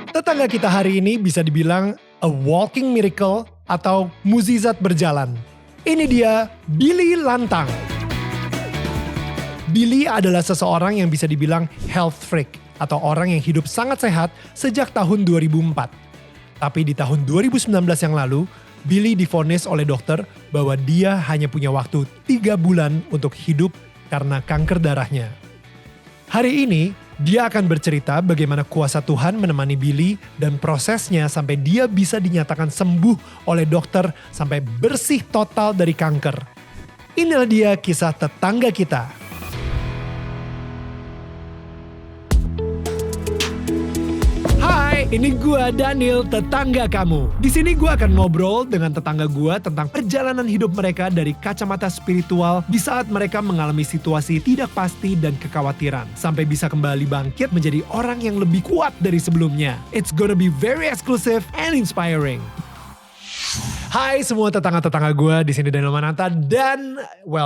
Tetangga kita hari ini bisa dibilang a walking miracle atau mukjizat berjalan. Ini dia Billy Lantang. Billy adalah seseorang yang bisa dibilang health freak atau orang yang hidup sangat sehat sejak tahun 2004. Tapi di tahun 2019 yang lalu, Billy divonis oleh dokter bahwa dia hanya punya waktu 3 bulan untuk hidup karena kanker darahnya. Hari ini, dia akan bercerita bagaimana kuasa Tuhan menemani Billy dan prosesnya sampai dia bisa dinyatakan sembuh oleh dokter sampai bersih total dari kanker. Inilah dia kisah tetangga kita. Hai, ini gua Daniel, tetangga kamu. Di sini gua akan ngobrol dengan tetangga gua tentang perjalanan hidup mereka dari kacamata spiritual di saat mereka mengalami situasi tidak pasti dan kekhawatiran, sampai bisa kembali bangkit menjadi orang yang lebih kuat dari sebelumnya. It's gonna be very exclusive and inspiring. Hai semua tetangga-tetangga gue, di sini Daniel Mananta dan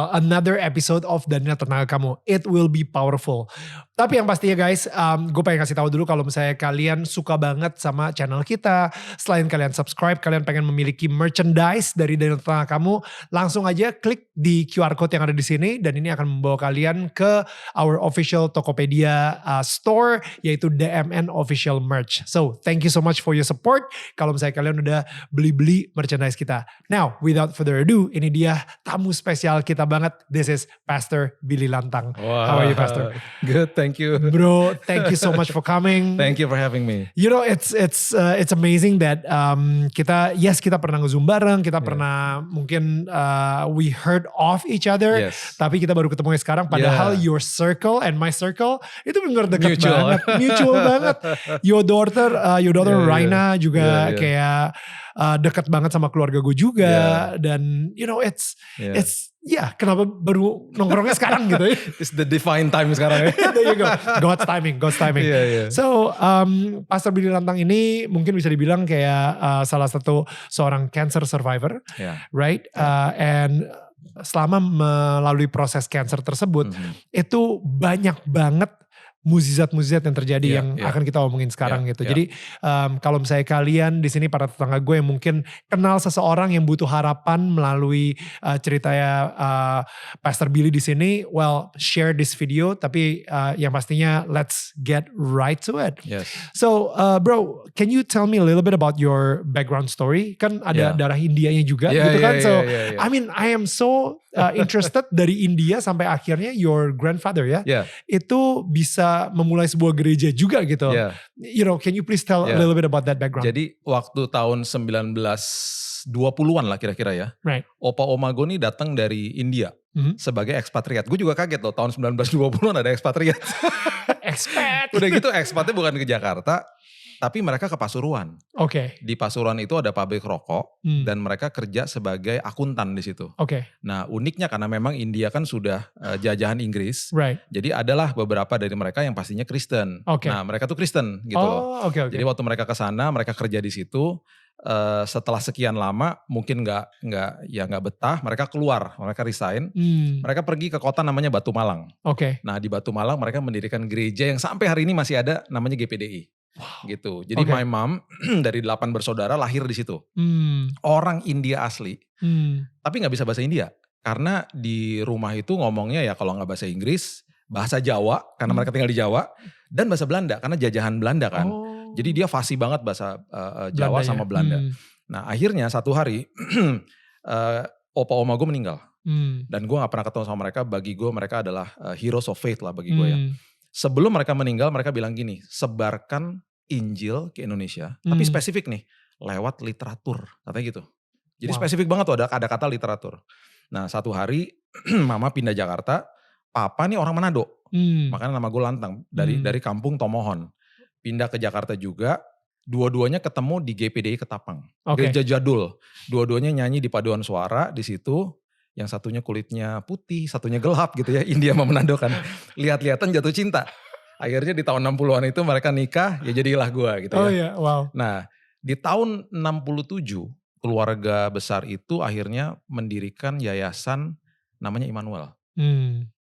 another episode of Daniel Tetangga Kamu. It will be powerful. Tapi yang pastinya guys, gue pengen kasih tahu dulu kalau misalnya kalian suka banget sama channel kita, selain kalian subscribe, kalian pengen memiliki merchandise dari Daniel Tetangga Kamu, langsung aja klik di QR code yang ada di sini dan ini akan membawa kalian ke our official Tokopedia store, yaitu DMN Official Merch. So, thank you so much for your support. Kalau misalnya kalian udah beli-beli merchandise kita. Now, without further ado, ini dia tamu spesial kita banget. This is Pastor Billy Lantang. Wow. How are you, Pastor? Good, thank you. Bro, thank you so much for coming. Thank you for having me. You know, it's amazing that kita pernah nge-zoom bareng, kita pernah mungkin we heard of each other, tapi kita baru ketemu sekarang. Padahal your circle and my circle itu benar dekat banget, mutual banget. Your daughter Raina juga kayak dekat banget sama keluarga gue juga, dan you know it's kenapa baru nongkrongnya sekarang gitu ya? It's the divine time sekarang ya. There you go, God's timing. Yeah. So Pastor Billy Lantang ini mungkin bisa dibilang kayak salah satu seorang cancer survivor, right? And selama melalui proses cancer tersebut, itu banyak banget mukjizat-mukjizat yang terjadi yang akan kita omongin sekarang gitu. Jadi kalau misalnya kalian di sini para tetangga gue yang mungkin kenal seseorang yang butuh harapan melalui ceritanya Pastor Billy di sini, share this video. Tapi yang pastinya let's get right to it. Yes. So bro, can you tell me a little bit about your background story? Kan ada darah Indianya juga gitu kan. I mean, I am so interested dari India sampai akhirnya your grandfather itu bisa memulai sebuah gereja juga gitu. You know, can you please tell a little bit about that background? Jadi waktu tahun 1920-an lah kira-kira ya. Right. Opa Oma gue nih datang dari India sebagai ekspatriat. Gue juga kaget loh, tahun 1920-an ada ekspatriat. Expat. Udah gitu ekspatnya bukan ke Jakarta, tapi mereka ke Pasuruan. Oke. Di Pasuruan itu ada pabrik rokok dan mereka kerja sebagai akuntan di situ. Oke. Nah uniknya karena memang India kan sudah jajahan Inggris. Right. Jadi adalah beberapa dari mereka yang pastinya Kristen. Okay. Nah mereka tuh Kristen gitu loh. Okay. Jadi waktu mereka ke sana, mereka kerja di situ. Setelah sekian lama mungkin nggak betah, mereka keluar, mereka resign. Mereka pergi ke kota namanya Batu Malang. Oke. Nah di Batu Malang mereka mendirikan gereja yang sampai hari ini masih ada, namanya GPDI. Wow. Gitu. Jadi my mom dari 8 bersaudara lahir di situ. Orang India asli. Tapi nggak bisa bahasa India. Karena di rumah itu ngomongnya ya kalau nggak bahasa Inggris, bahasa Jawa karena mereka tinggal di Jawa, dan bahasa Belanda karena jajahan Belanda kan. Jadi dia fasih banget bahasa Jawa sama Belanda. Nah akhirnya satu hari opa oma gue meninggal. Dan gue gak pernah ketemu sama mereka. Bagi gue mereka adalah heroes of faith lah bagi gue ya. Sebelum mereka meninggal mereka bilang gini, sebarkan Injil ke Indonesia. Tapi spesifik nih, lewat literatur. Katanya gitu. Jadi spesifik banget tuh ada kata literatur. Nah satu hari mama pindah Jakarta, papa nih orang Manado. Makanya nama gue Lantang, dari kampung Tomohon. Pindah ke Jakarta juga, dua-duanya ketemu di GPDI Ketapang. Gereja jadul. Dua-duanya nyanyi di paduan suara di situ. Yang satunya kulitnya putih, satunya gelap gitu ya. India sama Manado kan. Lihat-lihatan jatuh cinta. Akhirnya di tahun 60-an itu mereka nikah, ya jadilah gue gitu ya. Oh iya, wow. Nah di tahun 67, keluarga besar itu akhirnya mendirikan yayasan namanya Immanuel.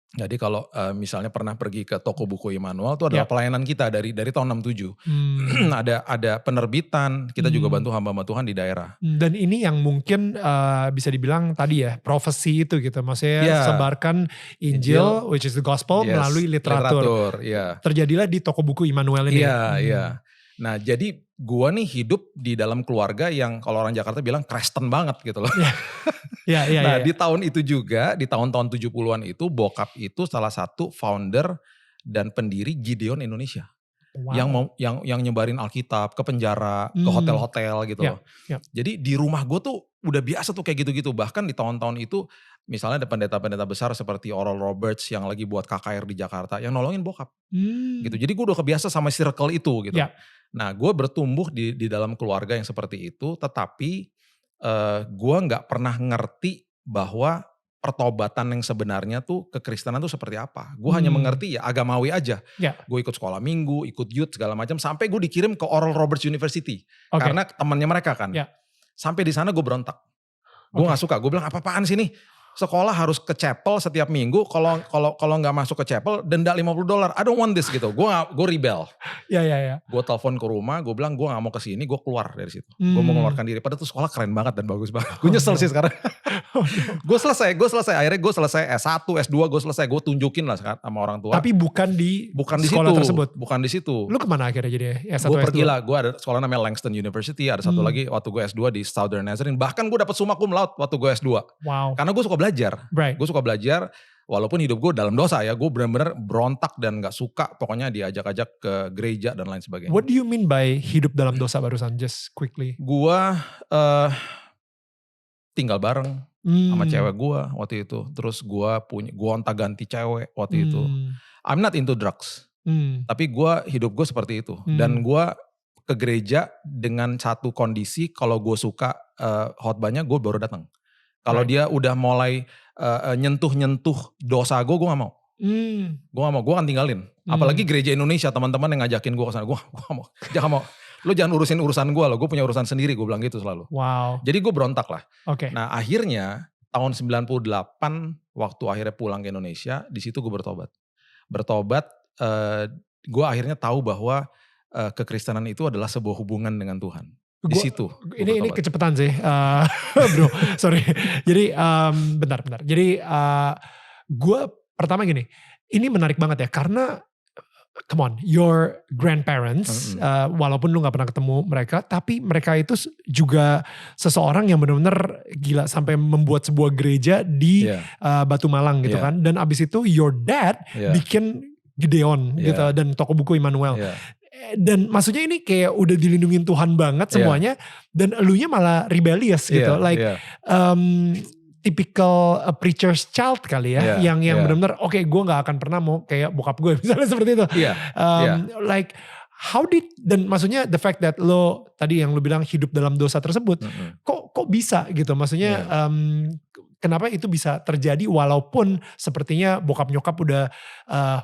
Jadi kalau misalnya pernah pergi ke toko buku Immanuel itu adalah pelayanan kita dari tahun 67. Ada penerbitan, kita juga bantu hamba-hamba Tuhan di daerah. Dan ini yang mungkin bisa dibilang tadi ya, profesi itu gitu. Maksudnya sebarkan Injil, which is the gospel, melalui literatur. Terjadilah di toko buku Immanuel ini. Iya. Nah jadi gua nih hidup di dalam keluarga yang kalau orang Jakarta bilang Kristen banget gitu loh. Nah di tahun itu juga, di tahun-tahun 70-an itu bokap itu salah satu founder dan pendiri Gideon Indonesia. Wow. Yang nyebarin Alkitab ke penjara, ke hotel-hotel gitu loh. Jadi di rumah gue tuh udah biasa tuh kayak gitu-gitu. Bahkan di tahun-tahun itu misalnya ada pendeta-pendeta besar seperti Oral Roberts yang lagi buat KKR di Jakarta yang nolongin bokap. Gitu. Jadi gue udah kebiasa sama circle itu gitu. Nah gue bertumbuh di dalam keluarga yang seperti itu, tetapi gue gak pernah ngerti bahwa pertobatan yang sebenarnya tuh kekristenan tuh seperti apa. Gue hanya mengerti ya agamawi aja. Gue ikut sekolah minggu, ikut youth segala macam, sampai gue dikirim ke Oral Roberts University. Karena temannya mereka kan. Sampai di sana gue berontak. Gue gak suka, gue bilang apa-apaan sih nih. Sekolah harus ke chapel setiap minggu, kalau nggak masuk ke chapel denda $50. I don't want this gitu. Gue rebel. Gue telepon ke rumah, gue bilang gue nggak mau kesini, gue keluar dari situ. Gue mau mengeluarkan diri. Padahal tuh sekolah keren banget dan bagus banget. Gue nyesel sih sekarang. Gue selesai. Akhirnya gue selesai S1, S2 gue selesai. Gue tunjukin lah sama orang tua. Tapi bukan di sekolah situ, tersebut. Bukan di situ. Lu kemana akhirnya jadi S1, Gue pergi lah. Gue ada sekolah namanya Langston University. Ada satu lagi waktu gue S2 di Southern Nazarene. Bahkan gue dapet summa cum laude waktu gue S2. Wow. Karena gue suka belajar. Gue suka belajar. Walaupun hidup gue dalam dosa ya. Gue benar-benar berontak dan gak suka. Pokoknya diajak-ajak ke gereja dan lain sebagainya. What do you mean by hidup dalam dosa barusan? Just quickly. Gue tinggal bareng sama cewek gue waktu itu. Terus gue onta-ganti cewek waktu itu. I'm not into drugs. Tapi hidup gue seperti itu. Dan gue ke gereja dengan satu kondisi, kalau gue suka khotbahnya gue baru datang. Kalau dia udah mulai nyentuh-nyentuh dosa gue gak mau. Gue gak mau, gue akan tinggalin. Apalagi gereja Indonesia, teman-teman yang ngajakin gue ke sana, gue gak mau. Jangan mau. Lo jangan urusin urusan gue loh, gue punya urusan sendiri, gue bilang gitu selalu. Wow. Jadi gue berontak lah. Nah akhirnya tahun 98 waktu akhirnya pulang ke Indonesia, di situ gue bertobat. Gue akhirnya tahu bahwa kekristenan itu adalah sebuah hubungan dengan Tuhan. Di situ. Ini kecepatan sih, bro. Sorry. Jadi bentar. Jadi gue pertama gini, ini menarik banget ya karena come on, your grandparents, walaupun lu gak pernah ketemu mereka, tapi mereka itu juga seseorang yang benar-benar gila sampai membuat sebuah gereja di Batu Malang gitu kan. Dan abis itu your dad bikin Gideon gitu dan toko buku Immanuel. Dan maksudnya ini kayak udah dilindungin Tuhan banget semuanya, dan elunya malah rebellious gitu, typical preacher's child kali ya, yang benar-benar oke, gue nggak akan pernah mau kayak bokap gue misalnya seperti itu. Like how did, dan maksudnya the fact that lo tadi yang lo bilang hidup dalam dosa tersebut, kok bisa gitu, maksudnya kenapa itu bisa terjadi walaupun sepertinya bokap nyokap udah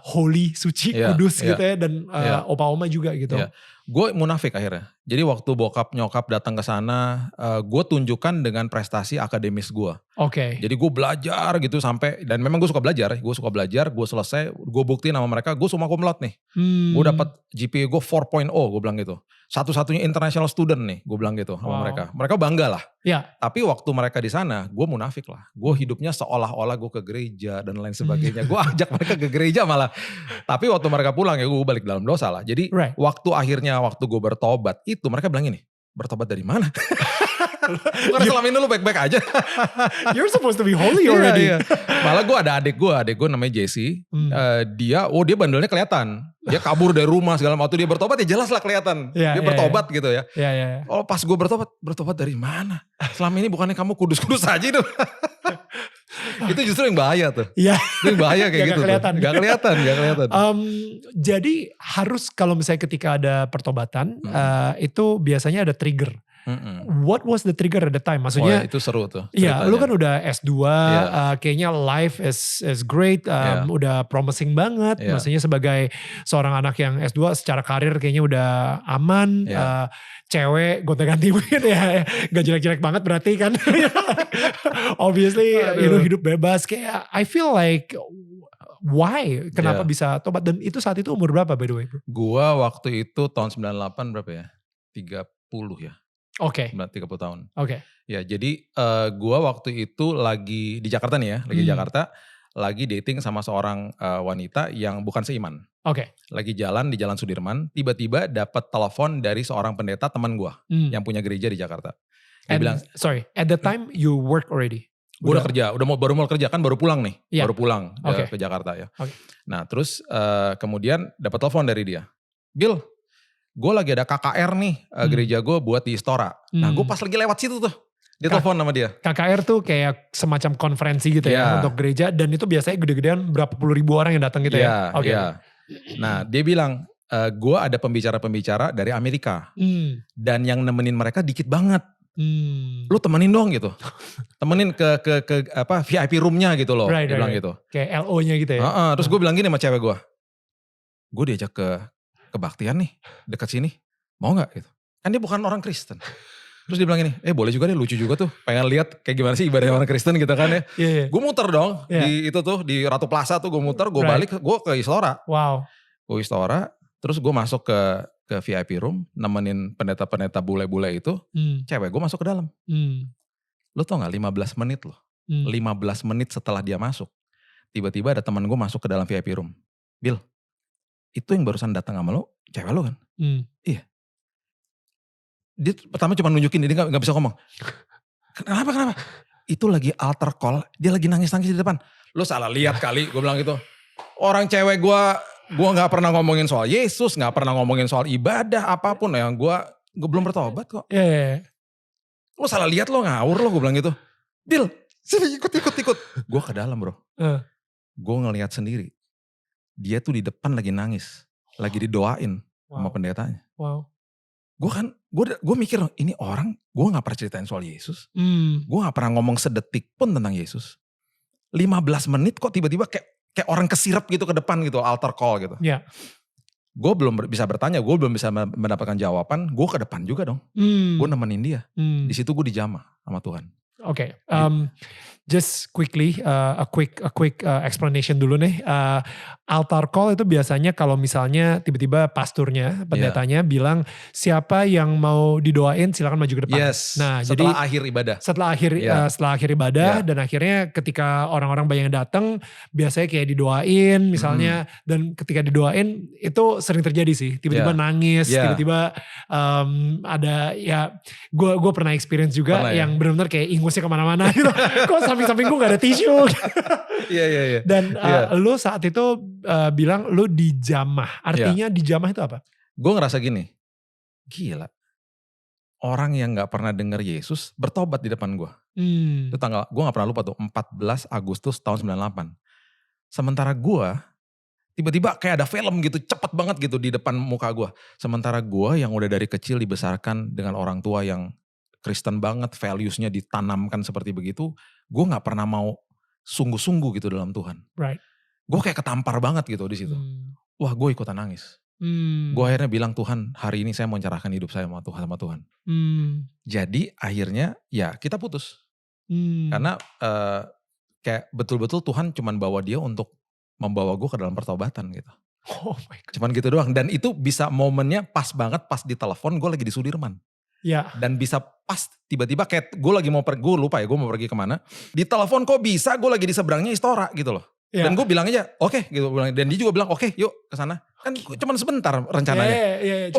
holy, suci, kudus gitu ya, dan opa-oma juga gitu. Gue munafik akhirnya. Jadi waktu bokap nyokap datang ke sana, gue tunjukkan dengan prestasi akademis gue. Jadi gue belajar gitu sampai, dan memang gue suka belajar, gue selesai, gue buktiin sama mereka, gue summa cum laude nih. Gue dapat GPA gue 4.0, gue bilang gitu. Satu-satunya international student nih, gue bilang gitu sama mereka. Mereka bangga lah. Tapi waktu mereka di sana, gue munafik lah. Gue hidupnya seolah-olah gue ke gereja dan lain sebagainya. Gue ajak mereka ke gereja malah. Tapi waktu mereka pulang ya gue balik dalam dosa lah. Jadi waktu gue bertobat itu mereka bilang gini, bertobat dari mana? Bukan selama ini lu baik-baik aja. You're supposed to be holy already. Malah gue ada adik gue namanya Jesse. Dia bandelnya kelihatan. Dia kabur dari rumah segala macam. Waktu dia bertobat ya jelas lah kelihatan. Dia bertobat gitu ya. Oh pas gue bertobat dari mana? Selama ini bukannya kamu kudus-kudus aja itu. Itu justru yang bahaya tuh. Itu yang bahaya kayak gitu. Gak kelihatan. Jadi harus kalau misalnya ketika ada pertobatan, itu biasanya ada trigger. What was the trigger at the time? Maksudnya itu seru tuh. Iya, lu kan udah S2, kayaknya life is great, udah promising banget. Maksudnya sebagai seorang anak yang S2 secara karir kayaknya udah aman, cewek gonta-ganti mungkin ya, gak jelek-jelek banget berarti kan. Obviously lu hidup bebas, kayak I feel like Why? Kenapa bisa tobat? Dan itu saat itu umur berapa by the way bro? Gua waktu itu tahun 98 berapa ya? 30 ya. Oke. 30 tahun. Oke. Ya jadi gua waktu itu lagi di Jakarta nih ya. Lagi di Jakarta. Lagi dating sama seorang wanita yang bukan seiman. Oke. Lagi jalan di Jalan Sudirman. Tiba-tiba dapat telepon dari seorang pendeta teman gua. Yang punya gereja di Jakarta. Dia bilang. Sorry, at the time you work already? Gue udah kerja, baru mau kerja kan baru pulang nih, baru pulang ke Jakarta ya. Nah terus kemudian dapat telepon dari dia, Bill, gue lagi ada KKR nih gereja gue buat di Istora. Nah gue pas lagi lewat situ tuh, dia telepon sama dia. KKR tuh kayak semacam konferensi gitu ya untuk gereja, dan itu biasanya gede-gedean berapa puluh ribu orang yang datang gitu ya. Iya. Nah dia bilang, gue ada pembicara-pembicara dari Amerika, dan yang nemenin mereka dikit banget. Lu temenin dong gitu, temenin ke apa VIP roomnya gitu loh, dia bilang gitu. Kayak LO-nya gitu ya. Terus gue bilang gini sama cewek gue diajak ke kebaktian nih dekat sini, mau nggak gitu? Kan dia bukan orang Kristen. Terus dia bilang gini, boleh juga deh, lucu juga tuh, pengen lihat kayak gimana sih ibadah orang Kristen gitu kan ya. Gue muter dong di itu tuh di Ratu Plaza tuh gue muter, gue balik, gue ke Istora. Gue Istora, terus gue masuk ke VIP room, nemenin pendeta-pendeta bule-bule itu, cewek gue masuk ke dalam. Lo tau gak 15 menit loh, 15 menit setelah dia masuk, tiba-tiba ada teman gue masuk ke dalam VIP room. Bill, itu yang barusan datang sama lo, cewek lo kan? Iya. Dia pertama cuma nunjukin, dia gak bisa ngomong. Kenapa? Itu lagi altar call, dia lagi nangis-nangis di depan. Lo salah lihat kali, gue bilang gitu. Orang cewek gue gak pernah ngomongin soal Yesus, gak pernah ngomongin soal ibadah, apapun yang gue belum bertobat kok. Lo salah lihat, lo ngawur lo, gue bilang gitu. Bill, sini ikut. Gue ke dalam bro. Gue ngelihat sendiri. Dia tuh di depan lagi nangis. Lagi didoain sama pendetanya. Gue mikir, ini orang, gue gak pernah ceritain soal Yesus. Gue gak pernah ngomong sedetik pun tentang Yesus. 15 menit kok tiba-tiba kayak orang kesirap gitu ke depan gitu, altar call gitu. Gue belum bisa bertanya, gue belum bisa mendapatkan jawaban, gue ke depan juga dong. Gue nemenin dia. Di situ gue dijamah sama Tuhan. Oke. Just quickly, a quick explanation dulu nih. Altar call itu biasanya kalau misalnya tiba-tiba pasturnya, pendetanya bilang siapa yang mau didoain silakan maju ke depan. Yes. Nah, setelah akhir ibadah. Setelah akhir ibadah dan akhirnya ketika orang-orang banyak yang datang, biasanya kayak didoain misalnya, dan ketika didoain itu sering terjadi sih. Tiba-tiba nangis, tiba-tiba ada ya, gue pernah experience juga yang benar-benar kayak ingusnya kemana-mana gitu. Kok samping-samping gue gak ada tisu. Iya. Dan lu saat itu bilang lu dijamah. Artinya dijamah itu apa? Gue ngerasa gini, gila. Orang yang gak pernah dengar Yesus bertobat di depan gue. Itu tanggal, gue gak pernah lupa tuh, 14 Agustus tahun 98. Sementara gue, tiba-tiba kayak ada film gitu, cepet banget gitu di depan muka gue. Sementara gue yang udah dari kecil dibesarkan dengan orang tua yang Kristen banget, values-nya ditanamkan seperti begitu, gue gak pernah mau sungguh-sungguh gitu dalam Tuhan. Gue kayak ketampar banget gitu di situ. Wah, gue ikutan nangis. Gue akhirnya bilang, Tuhan, hari ini saya mau menyerahkan hidup saya sama Tuhan. Jadi akhirnya ya kita putus. Karena kayak betul-betul Tuhan cuman bawa dia untuk membawa gue ke dalam pertobatan gitu. Oh my God. Cuman gitu doang. Dan itu bisa momennya pas banget pas di telepon gue lagi di Sudirman. Dan bisa pas tiba-tiba kayak gue lagi mau pergi, gue lupa ya gue mau pergi kemana. Di telepon kok bisa gue lagi di seberangnya Istora gitu loh. Dan gue bilang aja oke gitu. Dan dia juga bilang oke yuk kesana. Kan cuman sebentar rencananya.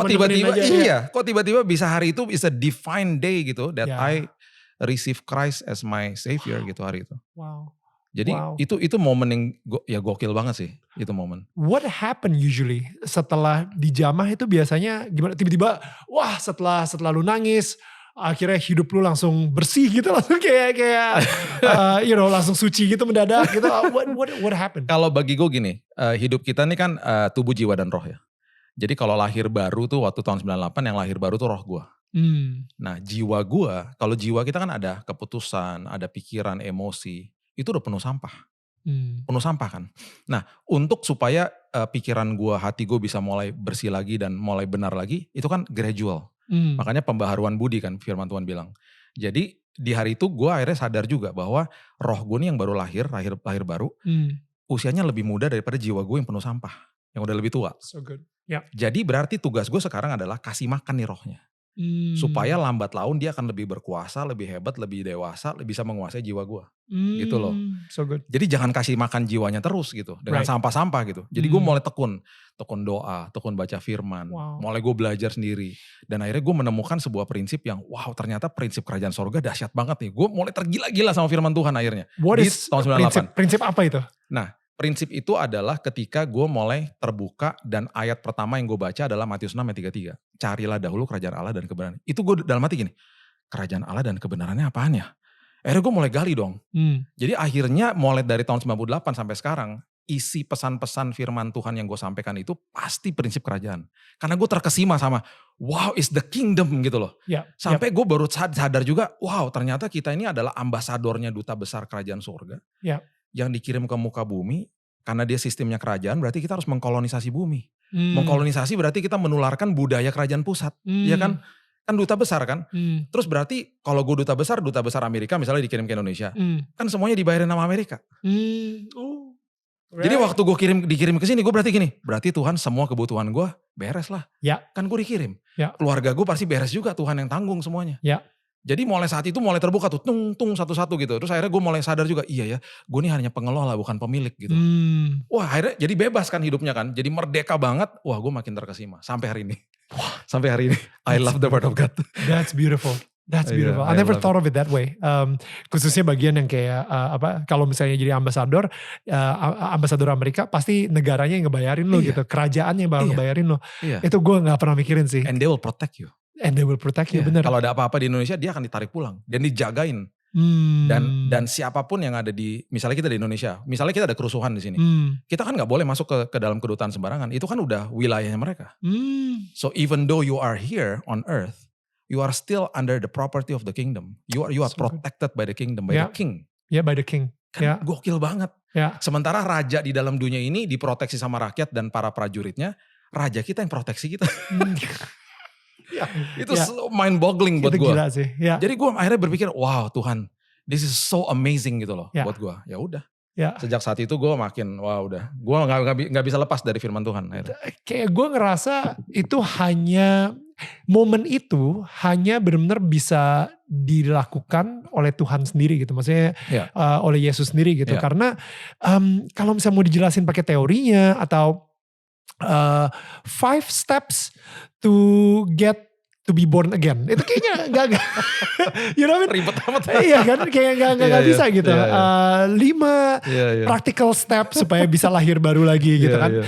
Kok tiba-tiba bisa hari itu is a divine day gitu. That I receive Christ as my savior gitu hari itu. Jadi itu momen yang gokil banget sih, itu momen. What happen usually setelah dijamah itu biasanya gimana? Tiba-tiba wah setelah lu nangis, akhirnya hidup lu langsung bersih gitu, langsung kayak langsung suci gitu mendadak gitu. What happened? Kalau bagi gue gini, hidup kita nih kan tubuh, jiwa dan roh ya. Jadi kalau lahir baru tuh waktu tahun 98 yang lahir baru tuh roh gue. Nah jiwa gue, kalau jiwa kita kan ada keputusan, ada pikiran, emosi. Itu udah penuh sampah. Penuh sampah kan. Nah untuk supaya pikiran gue, hati gue bisa mulai bersih lagi dan mulai benar lagi, itu kan gradual. Makanya pembaharuan budi kan firman Tuhan bilang. Jadi di hari itu gue akhirnya sadar juga bahwa roh gue nih yang baru lahir baru, usianya lebih muda daripada jiwa gue yang penuh sampah. Yang udah lebih tua. So good. Yeah. Jadi berarti tugas gue sekarang adalah kasih makan nih rohnya. Supaya lambat laun dia akan lebih berkuasa, lebih hebat, lebih dewasa, lebih bisa menguasai jiwa gue. Gitu loh. So good. Jadi jangan kasih makan jiwanya terus gitu. Dengan sampah-sampah gitu. Jadi gue mulai tekun doa, tekun baca firman. Mulai gue belajar sendiri. Dan akhirnya gue menemukan sebuah prinsip yang wow ternyata prinsip kerajaan sorga dahsyat banget nih. Gue mulai tergila-gila sama firman Tuhan akhirnya. What is tahun 98. Prinsip apa itu? Nah, prinsip itu adalah ketika gue mulai terbuka dan ayat pertama yang gue baca adalah Matius 6 ayat 33. Carilah dahulu kerajaan Allah dan kebenaran. Itu gue dalam hati gini, kerajaan Allah dan kebenarannya apaan ya? Akhirnya gue mulai gali dong. Jadi akhirnya mulai dari tahun 98 sampai sekarang, isi pesan-pesan firman Tuhan yang gue sampaikan itu pasti prinsip kerajaan. Karena gue terkesima sama, wow is the kingdom gitu loh. Sampai gue baru sadar juga, wow ternyata kita ini adalah ambasadornya duta besar kerajaan surga. Yang dikirim ke muka bumi, karena dia sistemnya kerajaan, berarti kita harus mengkolonisasi bumi. Mengkolonisasi berarti kita menularkan budaya kerajaan pusat, ya kan? Kan duta besar kan? Terus berarti kalau gue duta besar Amerika misalnya dikirim ke Indonesia, kan semuanya dibayarin sama Amerika. Jadi waktu gue dikirim ke sini, gue berarti gini, berarti Tuhan semua kebutuhan gue beres lah. Kan gue dikirim. Keluarga gue pasti beres juga, Tuhan yang tanggung semuanya. Jadi mulai saat itu mulai terbuka tuh, tung satu-satu gitu. Terus akhirnya gue mulai sadar juga, iya ya, gue ini hanya pengelola bukan pemilik gitu. Wah akhirnya jadi bebas kan hidupnya kan. Jadi merdeka banget, wah gue makin terkesima sampai hari ini. Sampai hari ini, I love the word of God. That's beautiful. That's beautiful. I never thought of it that way. Khususnya bagian yang kayak kalau misalnya jadi ambasador Amerika pasti negaranya yang ngebayarin lo gitu, kerajaan yang bakal ngebayarin lo. Itu gue nggak pernah mikirin sih. And they will protect you. Bener. Kalau ada apa-apa di Indonesia dia akan ditarik pulang dan dijagain. Dan siapapun yang ada di, misalnya kita di Indonesia, misalnya kita ada kerusuhan di sini, kita kan nggak boleh masuk ke dalam kedutaan sembarangan. Itu kan udah wilayahnya mereka. So even though you are here on earth, you are still under the property of the kingdom. You are so protected by the kingdom, by the king. By the king. Kan gokil banget. Sementara raja di dalam dunia ini diproteksi sama rakyat dan para prajuritnya, raja kita yang proteksi kita. Itu mind boggling buat gue. Jadi gue akhirnya berpikir, wow Tuhan, this is so amazing gitu loh buat gue. Ya udah. Sejak saat itu gue makin, wah udah. Gue gak bisa lepas dari firman Tuhan. Kayak gue ngerasa itu momen itu hanya benar-benar bisa dilakukan oleh Tuhan sendiri gitu. Maksudnya oleh Yesus sendiri gitu. Karena kalau misalnya mau dijelasin pakai teorinya atau 5 steps to get to be born again. Itu kayaknya gak you know what I mean? Ribet amat. Iya kan, kayak gak bisa gitu. 5 practical step supaya bisa lahir baru lagi gitu kan.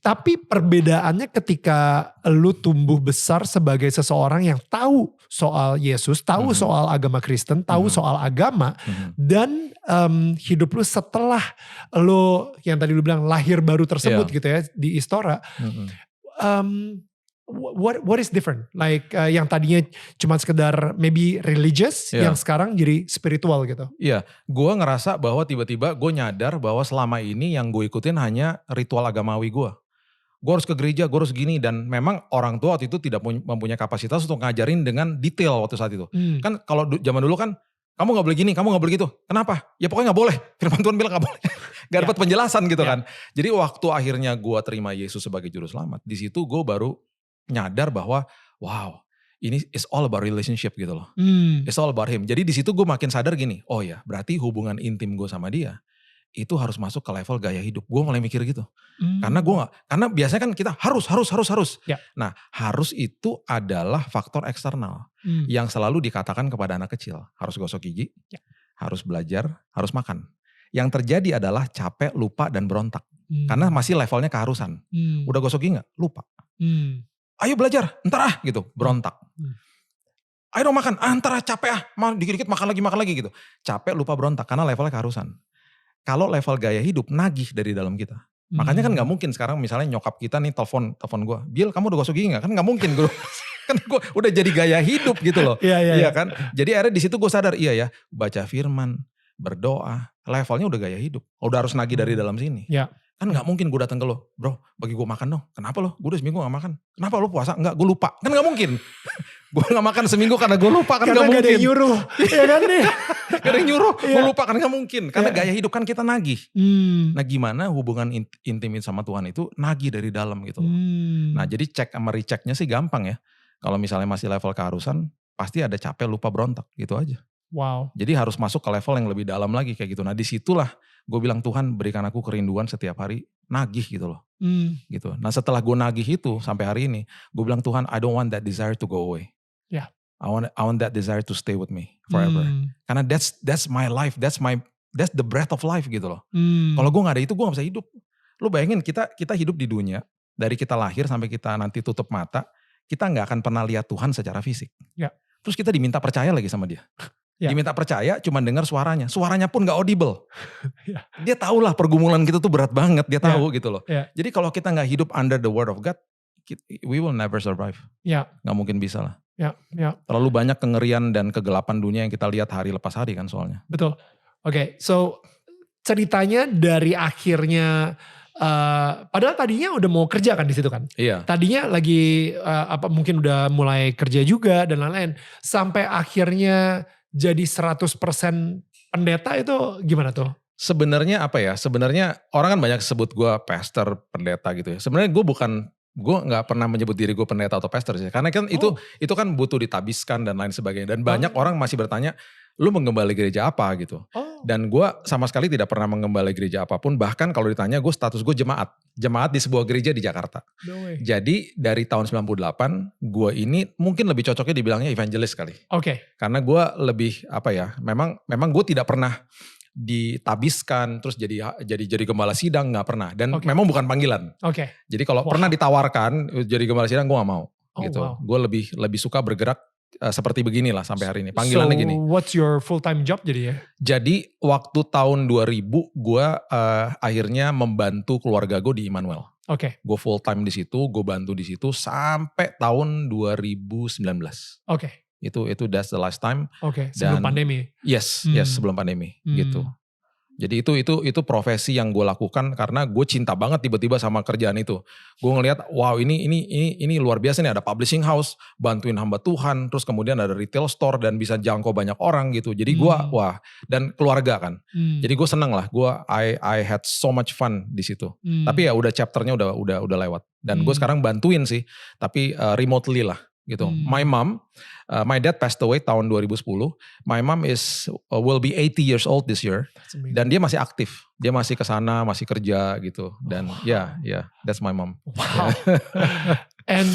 Tapi perbedaannya ketika lu tumbuh besar sebagai seseorang yang tahu soal Yesus, tahu soal agama Kristen, tahu soal agama, dan hidup lu setelah lu yang tadi lu bilang lahir baru tersebut gitu ya di Istora. What is different? Like yang tadinya cuma sekedar maybe religious, yang sekarang jadi spiritual gitu. Iya, gue ngerasa bahwa tiba-tiba gue nyadar bahwa selama ini yang gue ikutin hanya ritual agamawi gue. Gue harus ke gereja, gue harus gini. Dan memang orang tua waktu itu tidak mempunyai kapasitas untuk ngajarin dengan detail waktu saat itu. Kan kalau zaman dulu kan, kamu gak boleh gini, kamu gak boleh gitu. Kenapa? Ya pokoknya gak boleh. Firman Tuhan bilang gak boleh. Gak dapat penjelasan gitu kan. Jadi waktu akhirnya gue terima Yesus sebagai juru selamat, di situ gue baru nyadar bahwa wow, ini is all about relationship gitu loh. It's all about him. Jadi di situ gue makin sadar gini, oh ya berarti hubungan intim gue sama dia itu harus masuk ke level gaya hidup. Gue mulai mikir gitu. Karena biasanya kan kita harus. Nah, harus itu adalah faktor eksternal yang selalu dikatakan kepada anak kecil. Harus gosok gigi, harus belajar, harus makan. Yang terjadi adalah capek, lupa, dan berontak. Karena masih levelnya keharusan. Udah gosok gigi gak? Lupa. Ayo belajar, entar gitu, berontak. Ayo dong makan, entar capek dikit-dikit makan lagi gitu. Capek, lupa, berontak karena levelnya keharusan. Kalau level gaya hidup nagih dari dalam kita. Makanya kan gak mungkin sekarang misalnya nyokap kita nih telepon gue, Bil kamu udah gosok gigi gak? Kan gak mungkin gue. Kan gue udah jadi gaya hidup gitu loh. Iya kan. Jadi akhirnya di situ gue sadar, iya ya, baca firman, berdoa, levelnya udah gaya hidup. Udah harus nagih dari dalam sini. Kan gak mungkin gue datang ke lo, bro bagi gue makan dong. Kenapa lo? Gue udah seminggu gak makan. Kenapa lo puasa? Enggak, gue lupa. Kan gak mungkin. Gue gak makan seminggu karena gue lupa, karena gak mungkin. Gak ada yang nyuruh. Ya kan nih. Gak ada yang nyuruh, gue lupa karena gak mungkin. Karena gaya hidup kan kita nagih. Nah gimana hubungan intim sama Tuhan itu nagih dari dalam gitu loh. Nah jadi cek sama rechecknya sih gampang ya. Kalau misalnya masih level keharusan, pasti ada capek, lupa, berontak gitu aja. Wow. Jadi harus masuk ke level yang lebih dalam lagi kayak gitu. Nah disitulah gue bilang, Tuhan berikan aku kerinduan setiap hari, nagih gitu loh. Gitu. Nah setelah gue nagih itu sampai hari ini, gue bilang, Tuhan I don't want that desire to go away. Yeah. I want that desire to stay with me forever. Karena that's my life, that's the breath of life gitu loh. Kalau gue gak ada itu, gue gak bisa hidup. Lu bayangin kita hidup di dunia, dari kita lahir sampai kita nanti tutup mata, kita gak akan pernah lihat Tuhan secara fisik. Yeah. Terus kita diminta percaya lagi sama dia. Yeah. Diminta percaya cuma dengar suaranya pun gak audible. Yeah. Dia tahu lah pergumulan kita tuh berat banget, dia tahu gitu loh. Yeah. Jadi kalau kita gak hidup under the word of God, we will never survive. Yeah. Gak mungkin bisa lah. Yeah. Terlalu banyak kengerian dan kegelapan dunia yang kita lihat hari lepas hari kan soalnya. Betul. Oke, so ceritanya dari akhirnya, padahal tadinya udah mau kerja kan di situ kan? Iya. Tadinya lagi mungkin udah mulai kerja juga dan lain-lain. Sampai akhirnya jadi 100% pendeta itu gimana tuh? Sebenarnya apa ya? Sebenarnya orang kan banyak sebut gue pastor, pendeta gitu ya. Sebenarnya gue nggak pernah menyebut diri gue pendeta atau pastor sih, karena kan itu kan butuh ditabiskan dan lain sebagainya, dan banyak orang masih bertanya, lu menggembala gereja apa gitu. Dan gue sama sekali tidak pernah menggembala gereja apapun, bahkan kalau ditanya gue status gue jemaat di sebuah gereja di Jakarta. Jadi dari tahun 98 gue ini mungkin lebih cocoknya dibilangnya evangelis kali. Karena gue lebih apa ya, memang gue tidak pernah ditabiskan terus jadi gembala sidang, nggak pernah, dan memang bukan panggilan. Jadi kalau pernah ditawarkan jadi gembala sidang, gue nggak mau gitu. Gue lebih suka bergerak seperti beginilah sampai hari ini. Panggilannya gini. What's your full time job jadi ya? Jadi waktu tahun 2000 gue akhirnya membantu keluarga gue di Immanuel. Gue full time di situ, gue bantu di situ sampai tahun 2019. Itu that's the last time. Sebelum pandemi. Yes, sebelum pandemi gitu. Jadi itu profesi yang gue lakukan karena gue cinta banget tiba-tiba sama kerjaan itu. Gue ngelihat, wow ini luar biasa nih, ada publishing house, bantuin hamba Tuhan, terus kemudian ada retail store dan bisa jangkau banyak orang gitu. Jadi gue dan keluarga kan. Jadi gue seneng lah, I had so much fun di situ. Tapi ya udah chapternya udah lewat. Dan gue sekarang bantuin sih, tapi remotely lah. Gitu. My dad passed away tahun 2010. My mom will be 80 years old this year. Dan dia masih aktif. Dia masih kesana, masih kerja gitu. Dan that's my mom. Wow. And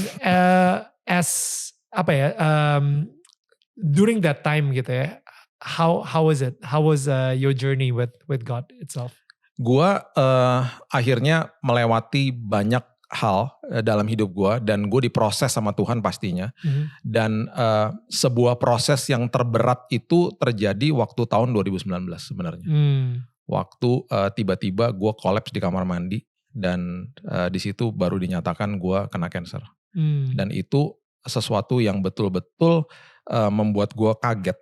during that time gitu ya, how was it? How was your journey with God itself? Gua akhirnya melewati banyak hal dalam hidup gue, dan gue diproses sama Tuhan pastinya. Dan sebuah proses yang terberat itu terjadi waktu tahun 2019 sebenarnya. Waktu tiba-tiba gue kolaps di kamar mandi, dan di situ baru dinyatakan gue kena cancer. Dan itu sesuatu yang betul-betul membuat gue kaget.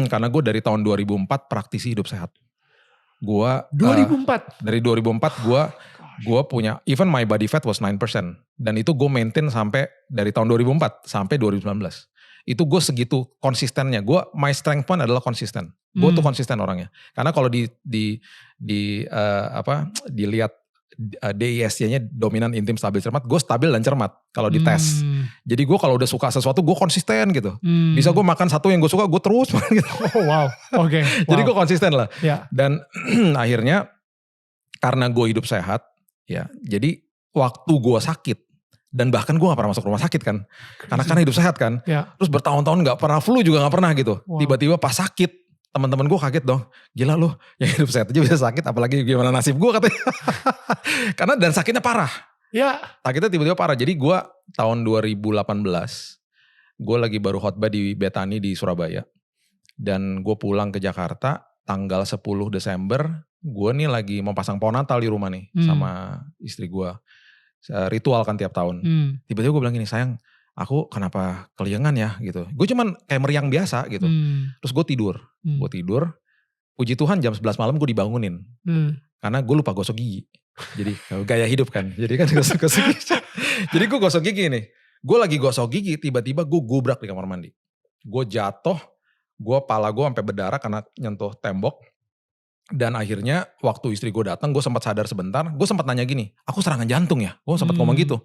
Karena gue dari tahun 2004 praktisi hidup sehat. Dari 2004 gue punya, even my body fat was 9%. Dan itu gue maintain sampai dari tahun 2004 sampai 2019. Itu gue segitu konsistennya. My strength point adalah konsisten. Gue tuh konsisten orangnya. Karena kalau dilihat DISC-nya dominan, intim, stabil, cermat. Gue stabil dan cermat kalau dites. Jadi gue kalau udah suka sesuatu gue konsisten gitu. Bisa gue makan satu yang gue suka, gue terus makan gitu. Jadi gue konsisten lah. Dan akhirnya karena gue hidup sehat, ya, jadi waktu gue sakit, dan bahkan gue gak pernah masuk rumah sakit kan, karena hidup sehat kan, terus bertahun-tahun gak pernah flu juga gak pernah gitu, tiba-tiba pas sakit, teman-teman gue kaget dong, gila lu yang hidup sehat aja bisa sakit, apalagi gimana nasib gue katanya, karena dan sakitnya parah, sakitnya tiba-tiba parah. Jadi gue tahun 2018, gue lagi baru khotbah di Bethany di Surabaya, dan gue pulang ke Jakarta tanggal 10 Desember, gue nih lagi mau pasang pohon Natal di rumah nih sama istri gue. Ritual kan tiap tahun. Tiba-tiba gue bilang gini, sayang aku kenapa keliengan ya gitu. Gue cuman kayak meriang biasa gitu. Terus gue tidur. Puji Tuhan jam 11 malam gue dibangunin. Karena gue lupa gosok gigi. Jadi gaya hidup kan. Jadi kan gosok gigi. Jadi gue gosok gigi nih. Gue lagi gosok gigi, tiba-tiba gue gubrak di kamar mandi. Gue jatuh, pala gue sampai berdarah karena nyentuh tembok. Dan akhirnya waktu istri gue datang, gue sempat sadar sebentar. Gue sempat nanya gini, aku serangan jantung ya? Gue sempat ngomong gitu.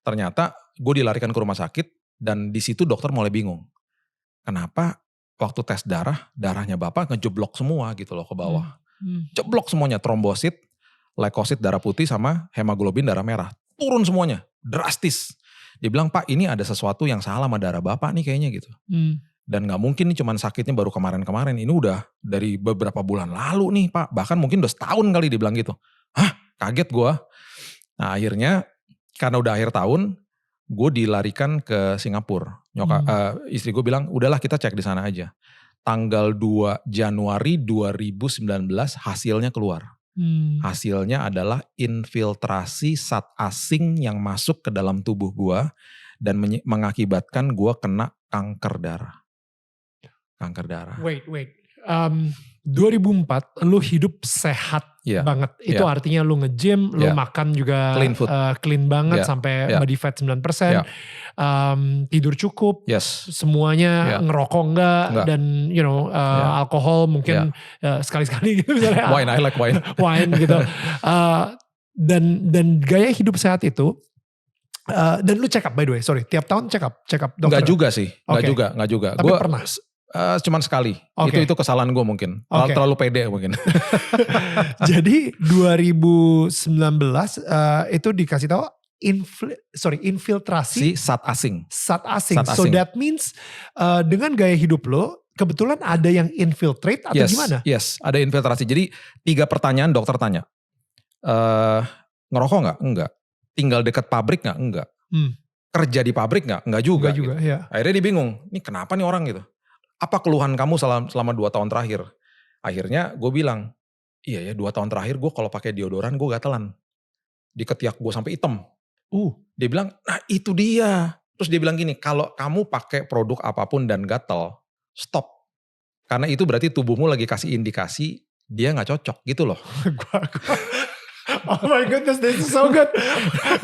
Ternyata gue dilarikan ke rumah sakit dan di situ dokter mulai bingung. Kenapa waktu tes darahnya bapak ngejeblok semua gitu loh ke bawah. Jeblok semuanya, trombosit, leukosit darah putih sama hemoglobin darah merah. Turun semuanya, drastis. Dia bilang, Pak ini ada sesuatu yang salah sama darah bapak nih kayaknya gitu. Dan gak mungkin nih cuman sakitnya baru kemarin-kemarin. Ini udah dari beberapa bulan lalu nih Pak. Bahkan mungkin udah setahun kali dia bilang gitu. Hah? Kaget gue. Nah akhirnya karena udah akhir tahun, gue dilarikan ke Singapura. Istri gue bilang, udahlah kita cek di sana aja. Tanggal 2 Januari 2019 hasilnya keluar. Hasilnya adalah infiltrasi zat asing yang masuk ke dalam tubuh gua dan mengakibatkan gua kena kanker darah. Kanker darah. Wait. 2004 lu hidup sehat banget. Itu artinya lu nge-gym, lu makan juga clean food. Clean banget sampai body fat 9%. Tidur cukup. Semuanya ngerokok enggak. Dan alkohol mungkin sekali-sekali gitu misalnya. Wine, I like wine. Wine gitu. Dan gaya hidup sehat itu. Dan lu check up by the way, sorry. Tiap tahun check up dokter. Enggak juga sih. Enggak juga. Tapi gua pernah. Cuman sekali. Itu kesalahan gue mungkin. Terlalu pede mungkin. Jadi 2019 itu dikasih tahu infiltrasi zat asing. So that means dengan gaya hidup lo kebetulan ada yang infiltrate atau gimana? Yes, ada infiltrasi. Jadi 3 pertanyaan dokter tanya. Ngerokok gak? Enggak. Tinggal dekat pabrik gak? Enggak. Kerja di pabrik gak? Enggak juga. Gitu. Ya. Akhirnya dia bingung. Ini kenapa nih orang gitu? Apa keluhan kamu selama 2 tahun terakhir? Akhirnya gue bilang, iya ya 2 tahun terakhir gue kalau pakai deodoran gue gatelan. Di ketiak gue sampai hitam. Dia bilang, nah itu dia. Terus dia bilang gini, kalau kamu pakai produk apapun dan gatel, stop. Karena itu berarti tubuhmu lagi kasih indikasi dia gak cocok gitu loh. Oh my goodness, this is so good.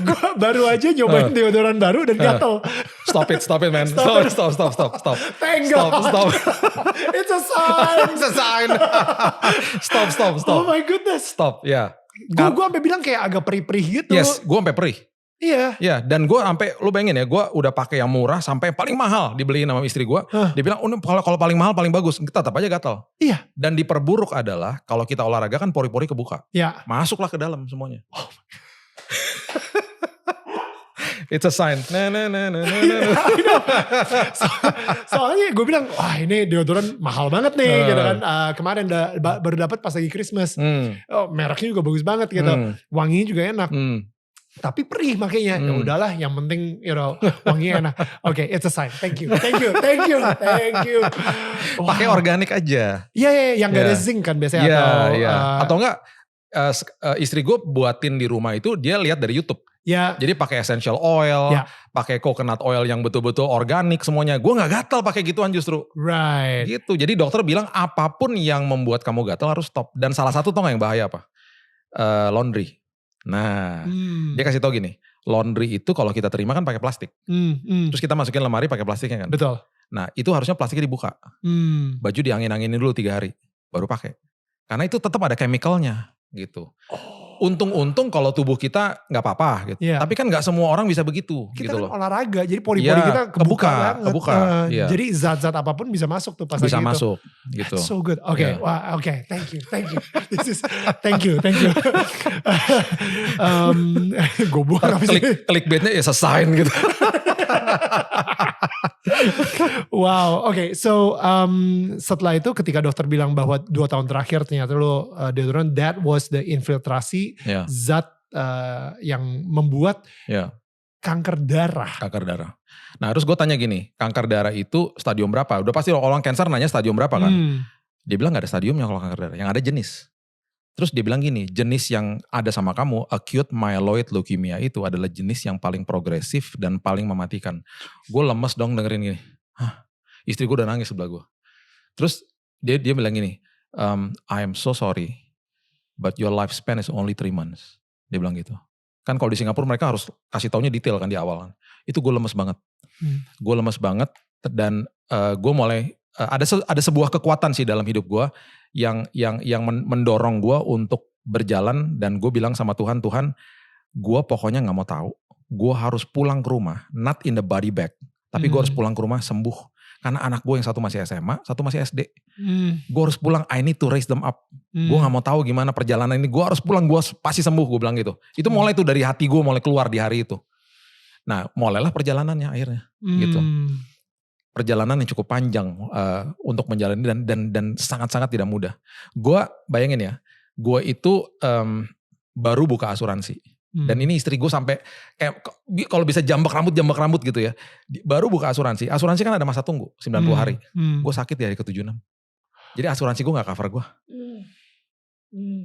Gue baru aja nyobain deodoran baru dan gatel. Stop it man. Stop. Thank God. Stop. It's a sign. It's a sign. Stop. Oh my goodness. Stop, ya. Gue sampai bilang kayak agak perih-perih gitu. Yes, gue sampai perih. Iya. Ya, dan gue sampai, lu bayangin ya, gue udah pakai yang murah sampai yang paling mahal dibeliin sama istri gue. Dia bilang, kalau paling mahal paling bagus, tetap aja gatal. Iya. Dan diperburuk adalah kalau kita olahraga kan pori-pori kebuka. Iya. Masuklah ke dalam semuanya. Oh my God. It's a sign. Soalnya gue bilang, wah ini deodoran mahal banget nih, gitu kan. Kemarin baru dapat pas lagi Christmas. Mereknya juga bagus banget gitu. Wanginya juga enak. Tapi perih makanya. Ya udahlah, yang penting wanginya enak. Oke, it's a sign. Thank you. Wow. Pakai organik aja. Iya, yang gak ada zinc kan biasanya. Atau enggak, istri gue buatin di rumah itu dia lihat dari YouTube. Ya. Jadi pakai essential oil, pakai coconut oil yang betul-betul organik semuanya. Gue nggak gatal pakai gituan justru. Right. Gitu. Jadi dokter bilang apapun yang membuat kamu gatal harus stop. Dan salah satu tau gak yang bahaya apa? Laundry. Nah, dia kasih tau gini. Laundry itu kalau kita terima kan pakai plastik. Terus kita masukin lemari pakai plastiknya kan. Betul. Nah, itu harusnya plastiknya dibuka. Baju diangin-anginin dulu 3 hari, baru pakai. Karena itu tetap ada chemicalnya gitu. Untung-untung kalau tubuh kita nggak apa-apa gitu. Tapi kan nggak semua orang bisa begitu. Kita gitu kan loh. olahraga, jadi pori-pori kita kebuka banget. Iya. Jadi zat-zat apapun bisa masuk tuh pas bisa lagi masuk gitu. So good. Oke, wah, oke. Thank you. This is thank you. Gue buang apa sih? Clickbaitnya ya selesai gitu. Wow, oke. So setelah itu ketika dokter bilang bahwa 2 tahun terakhir ternyata lo deodoran, that was the infiltrasi zat yang membuat kanker darah. Nah terus gue tanya gini, kanker darah itu stadium berapa? Udah pasti orang cancer nanya stadium berapa kan? Dia bilang gak ada stadiumnya kalau kanker darah, yang ada jenis. Terus dia bilang gini, jenis yang ada sama kamu, acute myeloid leukemia itu adalah jenis yang paling progresif dan paling mematikan. Gue lemes dong dengerin gini. Istri gue udah nangis sebelah gue. Terus dia bilang gini, I am so sorry, but your lifespan is only 3 months. Dia bilang gitu. Kan kalau di Singapura mereka harus kasih taunya detail kan di awal kan. itu gue lemes banget. Gue lemes banget dan gue mulai ada sebuah kekuatan sih dalam hidup gue yang mendorong gue untuk berjalan, dan gue bilang sama Tuhan, gue pokoknya nggak mau tahu. Gue harus pulang ke rumah, not in the body bag, tapi gue harus pulang ke rumah sembuh. Karena anak gue yang satu masih SMA, satu masih SD. Gue harus pulang, I need to raise them up. Gue gak mau tahu gimana perjalanan ini, gue harus pulang, gue pasti sembuh, gue bilang gitu. Itu mulai tuh dari hati gue mulai keluar di hari itu. Nah mulailah perjalanannya akhirnya gitu. Perjalanan yang cukup panjang untuk menjalani dan sangat-sangat tidak mudah. Gue bayangin ya, gue itu baru buka asuransi. Dan ini istri gue sampai kayak kalau bisa jambak rambut gitu ya. Baru buka asuransi kan ada masa tunggu 90 hari. Gue sakit di hari ke-76. Jadi asuransi gue gak cover gue.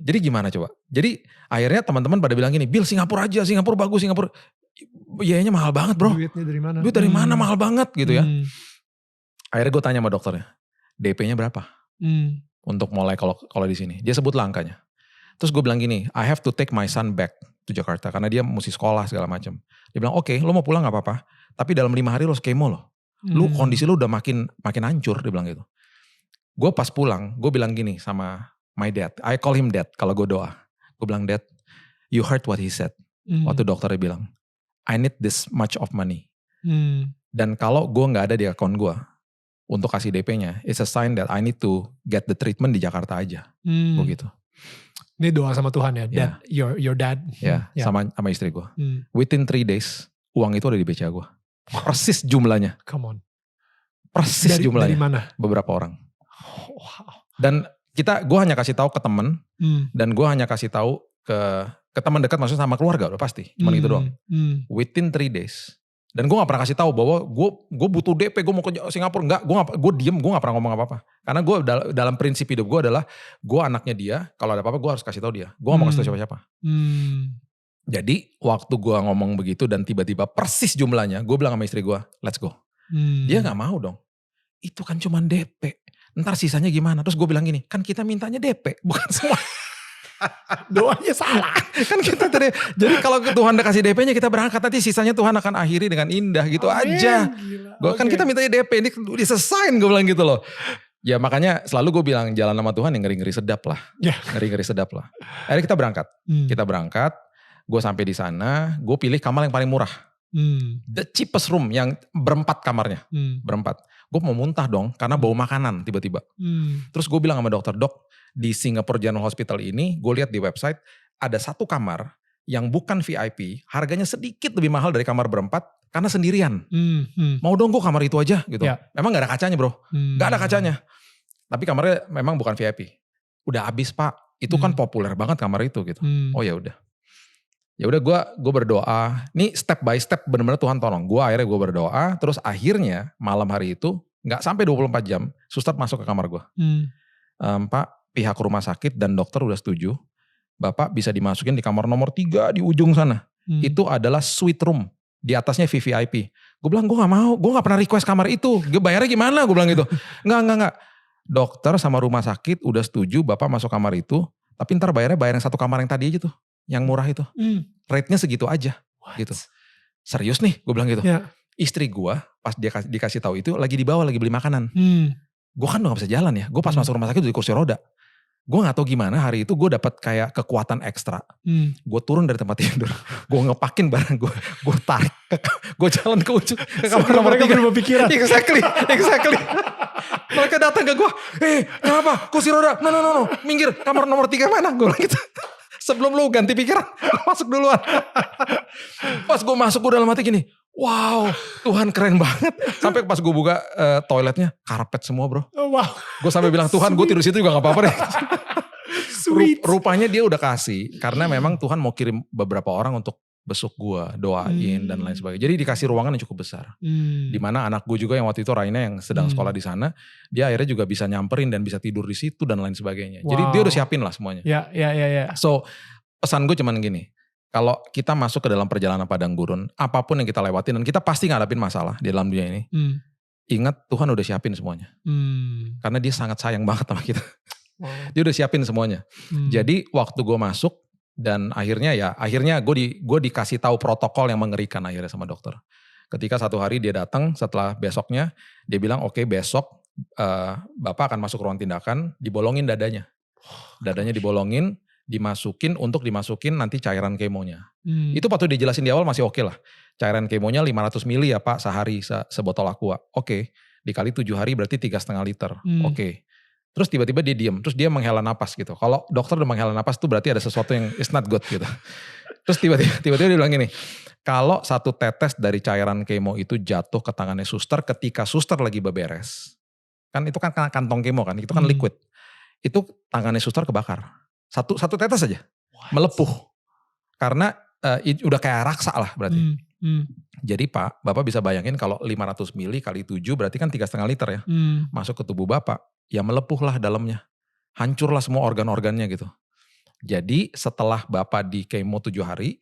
Jadi gimana coba? Jadi akhirnya teman-teman pada bilang gini, Bill Singapura aja, Singapura bagus, Singapura. Biayanya mahal banget bro. Duitnya dari mana? Duit dari mana mahal banget gitu ya. Akhirnya gue tanya sama dokternya, DP-nya berapa? Untuk mulai kalau di sini. Dia sebut angkanya. Terus gue bilang gini, I have to take my son back to Jakarta karena dia mesti sekolah segala macam. Dia bilang, oke, lo mau pulang gak apa-apa, tapi dalam 5 hari lo skemo lo. Lu kondisi lo udah makin hancur, dia bilang gitu. Gue pas pulang, gue bilang gini sama my dad, I call him dad kalau gue doa. Gue bilang, Dad, you heard what he said. Waktu dokternya bilang, I need this much of money. Dan kalau gue gak ada di akun gue untuk kasih DP-nya, it's a sign that I need to get the treatment di Jakarta aja. Begitu. Ini doa sama Tuhan ya, dad, your dad. Ya, sama istri gue. Within 3 days, uang itu ada di BCA gue. Persis jumlahnya. Come on. Persis jumlahnya. Dari mana? Beberapa orang. Wow. Dan gue hanya kasih tahu ke temen, dan gue hanya kasih tahu ke teman dekat, maksudnya sama keluarga udah pasti. Cuman gitu doang. Within 3 days. Dan gue gak pernah kasih tahu bahwa gue butuh DP, gue mau ke Singapura. Enggak, gue diem, gue gak pernah ngomong apa-apa. Karena gue dalam prinsip hidup gue adalah, gue anaknya dia, kalau ada apa-apa gue harus kasih tahu dia. Gue gak mau kasih tahu siapa-siapa. Jadi waktu gue ngomong begitu dan tiba-tiba persis jumlahnya, gue bilang sama istri gue, let's go. Dia gak mau dong. Itu kan cuma DP. Ntar sisanya gimana? Terus gue bilang gini, kan kita mintanya DP, bukan semua. Doanya salah. Kan kita tadi, jadi kalau Tuhan udah kasih DP-nya kita berangkat, nanti sisanya Tuhan akan akhiri dengan indah gitu aja. Kan kita mintanya DP, ini diselesain, gue bilang gitu loh. Ya makanya selalu gue bilang jalan sama Tuhan yang ngeri-ngeri sedap lah. Ngeri-ngeri sedap lah. Akhirnya kita berangkat. Kita berangkat, gue sampai di sana, gue pilih kamar yang paling murah. The cheapest room yang berempat kamarnya. Berempat. Gue mau muntah dong karena bau makanan tiba-tiba. Terus gue bilang sama dokter, dok, di Singapore General Hospital ini, gue lihat di website, ada satu kamar yang bukan VIP, harganya sedikit lebih mahal dari kamar berempat, karena sendirian. Mau dong gue kamar itu aja gitu. Memang gak ada kacanya bro, gak ada kacanya. Tapi kamarnya memang bukan VIP. Udah habis pak, itu kan populer banget kamar itu gitu. Oh ya udah. Ya udah gue berdoa. Nih step by step benar-benar Tuhan tolong. Akhirnya gue berdoa, terus akhirnya malam hari itu, gak sampai 24 jam, suster masuk ke kamar gue. Pak, pihak rumah sakit dan dokter udah setuju, Bapak bisa dimasukin di kamar nomor 3 di ujung sana. Itu adalah suite room, di atasnya VVIP. Gue bilang, gue gak mau, gue gak pernah request kamar itu. Bayarnya gimana? Gue bilang gitu. Enggak. Dokter sama rumah sakit udah setuju Bapak masuk kamar itu, tapi ntar bayar yang satu kamar yang tadi aja tuh, yang murah itu. Rate-nya segitu aja. Gitu. Serius nih, gue bilang gitu. Istri gue pas dia dikasih tahu itu lagi di bawah, lagi beli makanan. Gue kan udah gak bisa jalan ya. Gue pas masuk rumah sakit udah di kursi roda. Gue gak tahu gimana hari itu gue dapat kayak kekuatan ekstra. Gue turun dari tempat tidur. Gue ngepakin barang gue. Gue tarik. Gue jalan ke ujung. Ke kamar nomor 3. Mereka berubah pikiran. Exactly. Mereka datang ke gue. Kenapa? Kursi roda. No. Minggir. Kamar nomor 3 mana? Gue bilang gitu. Sebelum lu ganti pikiran. Gue masuk duluan. Pas gue masuk gue dalam hati gini. Wow, Tuhan keren banget. Sampai pas gue buka toiletnya, karpet semua bro. Wow. Gue sampai bilang, Tuhan gue tidur situ juga gak apa-apa deh. Rupanya dia udah kasih. Karena memang Tuhan mau kirim beberapa orang untuk besuk gue, doain dan lain sebagainya. Jadi dikasih ruangan yang cukup besar. Dimana anak gue juga yang waktu itu Raina yang sedang sekolah di sana. Dia akhirnya juga bisa nyamperin dan bisa tidur di situ dan lain sebagainya. Jadi dia udah siapin lah semuanya. Ya. So pesan gue cuman gini. Kalau kita masuk ke dalam perjalanan padang gurun, apapun yang kita lewatin, dan kita pasti ngadapin masalah di dalam dunia ini, ingat Tuhan udah siapin semuanya. Karena dia sangat sayang banget sama kita. Dia udah siapin semuanya. Jadi waktu gue masuk, dan akhirnya gue dikasih tahu protokol yang mengerikan akhirnya sama dokter. Ketika satu hari dia datang setelah besoknya, dia bilang oke, besok Bapak akan masuk ruang tindakan, dibolongin dadanya. Dadanya dibolongin, dimasukin nanti cairan kemonya. Itu patut dijelasin di awal masih oke lah. Cairan kemonya 500 ml ya Pak sehari sebotol aqua. Oke, dikali 7 hari berarti 3,5 liter. Oke. Terus tiba-tiba dia diem, terus dia menghela napas gitu. Kalau dokter udah menghela napas itu berarti ada sesuatu yang is not good gitu. Terus tiba-tiba dia bilang gini, kalau satu tetes dari cairan kemo itu jatuh ke tangannya suster ketika suster lagi beberes. Kan itu kan kantong kemo kan, itu kan liquid. Itu tangannya suster kebakar. Satu tetes aja, melepuh. Karena udah kayak raksa lah berarti. Jadi Pak, Bapak bisa bayangin kalau 500 ml kali 7 berarti kan 3,5 liter ya. Masuk ke tubuh Bapak, ya melepuh lah dalamnya. Hancurlah semua organ-organnya gitu. Jadi setelah Bapak di kemo 7 hari,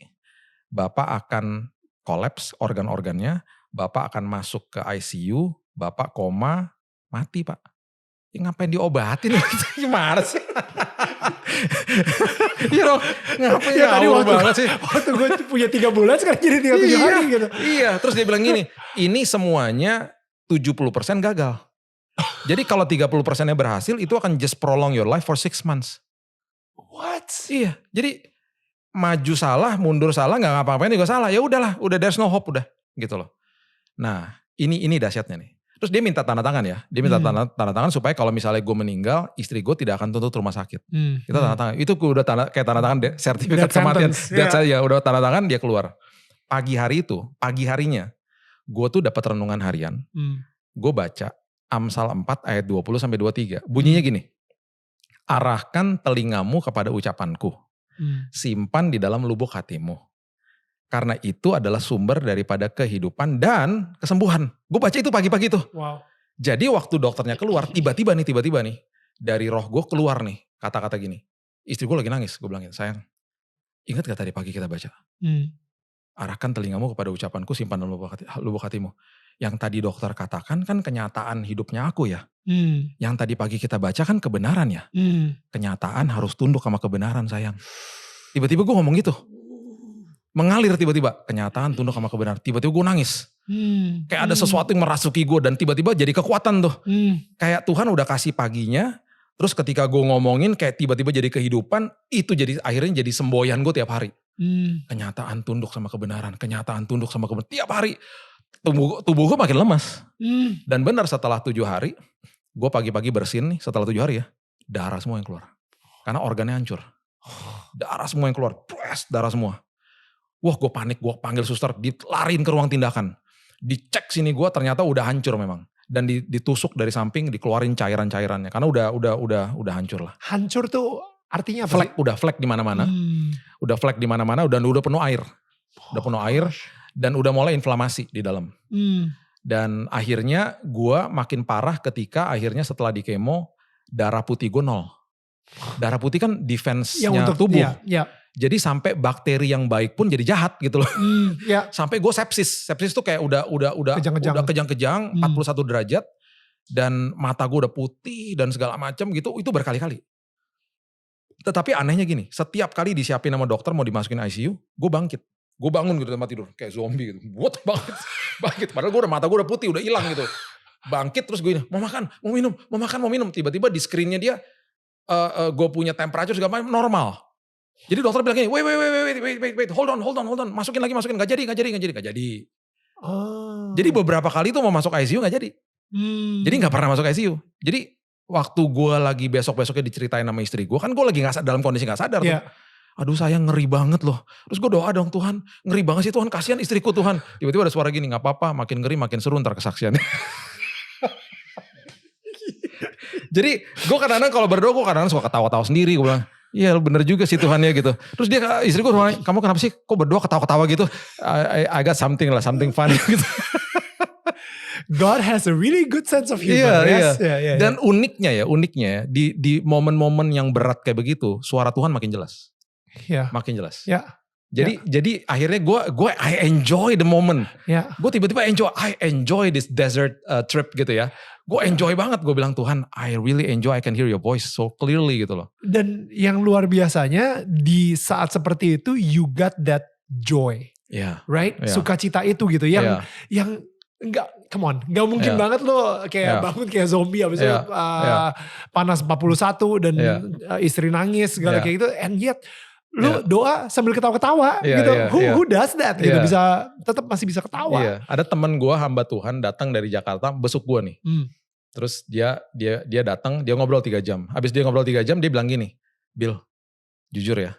Bapak akan kolaps organ-organnya, Bapak akan masuk ke ICU, Bapak koma, mati Pak. Ya ngapain diobatin? Gimana sih? Iya dong, ngapain ya tadi banget sih? Waktu gue punya 3 bulan sekarang jadi tinggal 7 hari gitu. Iya, terus dia bilang gini, ini semuanya 70% gagal. Jadi kalau 30%-nya berhasil, itu akan just prolong your life for 6 months. What? Iya, jadi maju salah, mundur salah, gak ngapa-ngapain juga salah. Ya udahlah, udah there's no hope udah gitu loh. Nah, ini dahsyatnya nih. Terus dia minta tanda tangan ya. Dia minta tanda tangan supaya kalau misalnya gue meninggal, istri gue tidak akan tuntut rumah sakit. Kita tanda tangan. Itu gue udah kayak tanda tangan sertifikat kematian. That's ya udah tanda tangan dia keluar. Pagi harinya, gue tuh dapat renungan harian. Gue baca Amsal 4 ayat 20-23. Bunyinya gini. Arahkan telingamu kepada ucapanku. Simpan di dalam lubuk hatimu. Karena itu adalah sumber daripada kehidupan dan kesembuhan. Gue baca itu pagi-pagi tuh. Wow. Jadi waktu dokternya keluar, tiba-tiba nih, dari roh gue keluar nih, kata-kata gini. Istri gue lagi nangis, gue bilangin, sayang, ingat gak tadi pagi kita baca? Arahkan telingamu kepada ucapanku, simpan dalam lubuk hatimu. Yang tadi dokter katakan kan kenyataan hidupnya aku ya. Yang tadi pagi kita baca kan kebenaran ya. Kenyataan harus tunduk sama kebenaran sayang. Tiba-tiba gue ngomong gitu. Mengalir tiba-tiba, kenyataan tunduk sama kebenaran. Tiba-tiba gue nangis. Kayak ada sesuatu yang merasuki gue dan tiba-tiba jadi kekuatan tuh. Kayak Tuhan udah kasih paginya, terus ketika gue ngomongin kayak tiba-tiba jadi kehidupan, itu jadi akhirnya jadi semboyan gue tiap hari. Kenyataan tunduk sama kebenaran, kenyataan tunduk sama kebenaran. Tiap hari tubuh gue makin lemas. Dan benar setelah 7 hari, gue pagi-pagi bersin nih setelah 7 hari ya, darah semua yang keluar. Karena organnya hancur. Darah semua yang keluar, darah semua. Wah gue panik, gue panggil suster, dilariin ke ruang tindakan. Dicek sini gue ternyata udah hancur memang. Dan ditusuk dari samping, dikeluarin cairan-cairannya. Karena udah hancur lah. Hancur tuh artinya apa? Udah flek di mana-mana. Udah flek di mana-mana dan udah penuh air. Udah penuh air dan udah mulai inflamasi di dalam. Dan akhirnya gue makin parah ketika akhirnya setelah di kemo, darah putih gue 0. Darah putih kan defense-nya tubuh. Iya. Jadi sampai bakteri yang baik pun jadi jahat gitu loh. Sampai gue sepsis. Sepsis tuh kayak udah kejang-kejang 41 derajat. Dan mata gue udah putih dan segala macam gitu. Itu berkali-kali. Tetapi anehnya gini. Setiap kali disiapin sama dokter mau dimasukin ICU. Gue bangkit. Gue bangun gitu tempat tidur. Kayak zombie gitu. Buat bangkit. Padahal mata gue udah putih. Udah hilang gitu. Bangkit terus gue mau makan. Mau minum. Tiba-tiba di screennya dia. Gue punya temperature segala macam normal. Jadi dokter bilang gini, wait, hold on, masukin lagi, gak jadi. Jadi beberapa kali tuh mau masuk ICU gak jadi. Jadi gak pernah masuk ICU. Jadi waktu gue lagi besok-besoknya diceritain sama istri gue, kan gue lagi dalam kondisi gak sadar tuh. Aduh sayang ngeri banget loh. Terus gue doa dong Tuhan, ngeri banget sih Tuhan, kasihan istriku Tuhan. Tiba-tiba ada suara gini, gak apa-apa, makin ngeri makin seru ntar kesaksiannya. Jadi gue kadang-kadang kalau berdoa gue kadang-kadang suka ketawa-tawa sendiri, gue bilang, iya bener juga sih Tuhan ya gitu. Terus dia istriku, kamu kenapa sih kok berdoa ketawa-ketawa gitu? I got something funny gitu. God has a really good sense of humor. Iya. Dan uniknya di momen-momen yang berat kayak begitu, suara Tuhan makin jelas. Makin jelas. Jadi akhirnya gue I enjoy the moment. Gue tiba-tiba I enjoy this desert trip gitu ya. Gue enjoy banget, gue bilang Tuhan I really enjoy, I can hear your voice so clearly gitu loh. Dan yang luar biasanya di saat seperti itu you got that joy. right? Sukacita itu gitu yang enggak, come on, enggak mungkin banget lo kayak bangun kayak zombie habis itu panas 41 dan istri nangis segala kayak gitu, and yet lu doa sambil ketawa-ketawa gitu. Who does that gitu, bisa tetap masih bisa ketawa. Ada temen gue hamba Tuhan datang dari Jakarta besuk gue nih. Terus dia datang, dia ngobrol 3 jam. Habis dia ngobrol 3 jam dia bilang gini, Bill, jujur ya,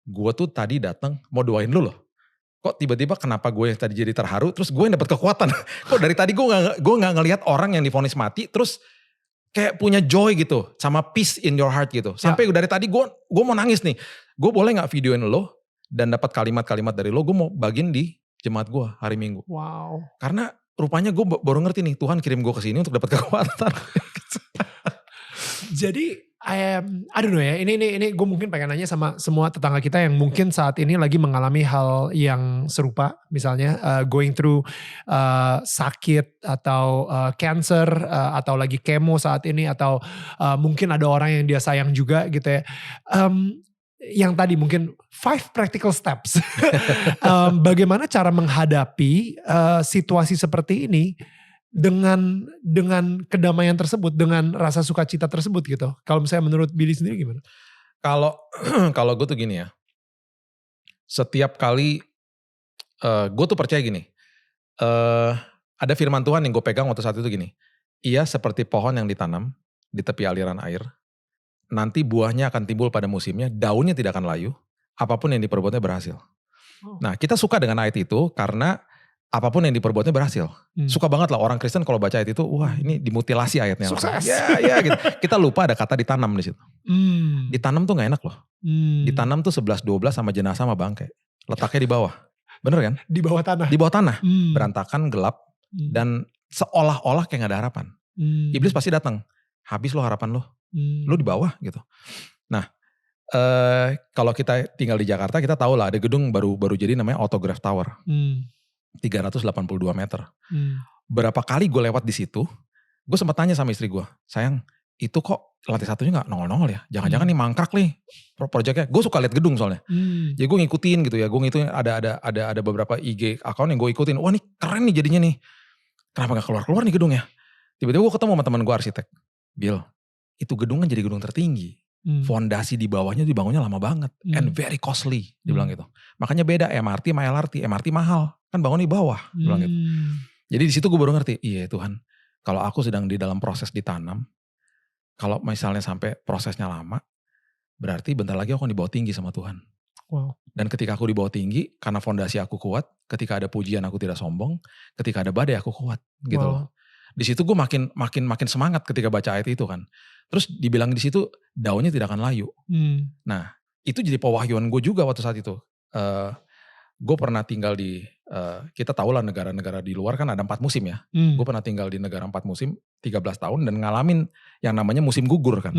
gue tuh tadi datang mau doain lu loh. Kok tiba-tiba kenapa gue yang tadi jadi terharu, terus gue yang dapat kekuatan. Kok dari tadi gue nggak ngelihat orang yang divonis mati, terus kayak punya joy gitu, sama peace in your heart gitu. Sampai dari tadi gue mau nangis nih. Gue boleh nggak videoin lo dan dapat kalimat-kalimat dari lo, gue mau bagiin di jemaat gue hari Minggu. Wow. Karena rupanya gue baru ngerti nih, Tuhan kirim gue ke sini untuk dapat kekuatan. Jadi I don't know ya, ini gue mungkin pengen nanya sama semua tetangga kita yang mungkin saat ini lagi mengalami hal yang serupa, misalnya going through sakit atau cancer atau lagi kemo saat ini, atau mungkin ada orang yang dia sayang juga gitu ya. Yang tadi mungkin 5 practical steps. Bagaimana cara menghadapi situasi seperti ini dengan kedamaian tersebut, dengan rasa sukacita tersebut gitu. Kalau misalnya menurut Billy sendiri gimana? Kalau gue tuh gini ya. Setiap kali gue tuh percaya gini. Ada firman Tuhan yang gue pegang waktu saat itu gini. Ia seperti pohon yang ditanam di tepi aliran air. Nanti buahnya akan timbul pada musimnya, daunnya tidak akan layu, apapun yang diperbuatnya berhasil. Nah, kita suka dengan ayat itu karena apapun yang diperbuatnya berhasil. Suka banget lah orang Kristen kalau baca ayat itu, wah ini dimutilasi ayatnya. Sukses. Ya gitu. Kita lupa ada kata ditanam di situ. Ditanam tuh gak enak loh. Ditanam tuh 11-12 sama jenazah sama bangkai. Letaknya di bawah. Bener kan? Di bawah tanah. Di bawah tanah. Berantakan, gelap, dan seolah-olah kayak gak ada harapan. Iblis pasti datang. Habis lo harapan lo. Lo di bawah gitu. Nah, kalau kita tinggal di Jakarta, kita tahu lah ada gedung baru jadi namanya Autograph Tower. 382 meter. Berapa kali gue lewat di situ, gue sempat tanya sama istri gue, sayang, itu kok lantai satunya gak nongol-nongol ya? Jangan-jangan nih mangkrak nih proyeknya. Gue suka lihat gedung soalnya. Jadi gue ngikutin gitu ya. Gue ngikutin ada beberapa IG account yang gue ikutin. Wah nih keren nih jadinya nih. Kenapa gak keluar-keluar nih gedungnya? Tiba-tiba gue ketemu sama teman gue arsitek. Bill, itu gedung kan jadi gedung tertinggi. Fondasi di bawahnya dibangunnya lama banget. And very costly, dia bilang gitu. Makanya beda MRT sama LRT. MRT mahal, kan bangun di bawah, dia bilang gitu. Jadi di situ gue baru ngerti, iya Tuhan, kalau aku sedang di dalam proses ditanam, kalau misalnya sampai prosesnya lama, berarti bentar lagi aku akan dibawa tinggi sama Tuhan. Wow. Dan ketika aku dibawa tinggi, karena fondasi aku kuat, ketika ada pujian aku tidak sombong, ketika ada badai aku kuat, gitu loh. Di situ gue makin semangat ketika baca ayat itu kan. Terus dibilang di situ daunnya tidak akan layu. Nah itu jadi pewahyuan gue juga waktu saat itu. Gue pernah tinggal di, kita tahu lah negara-negara di luar kan ada 4 musim ya. Gue pernah tinggal di negara 4 musim 13 tahun dan ngalamin yang namanya musim gugur kan.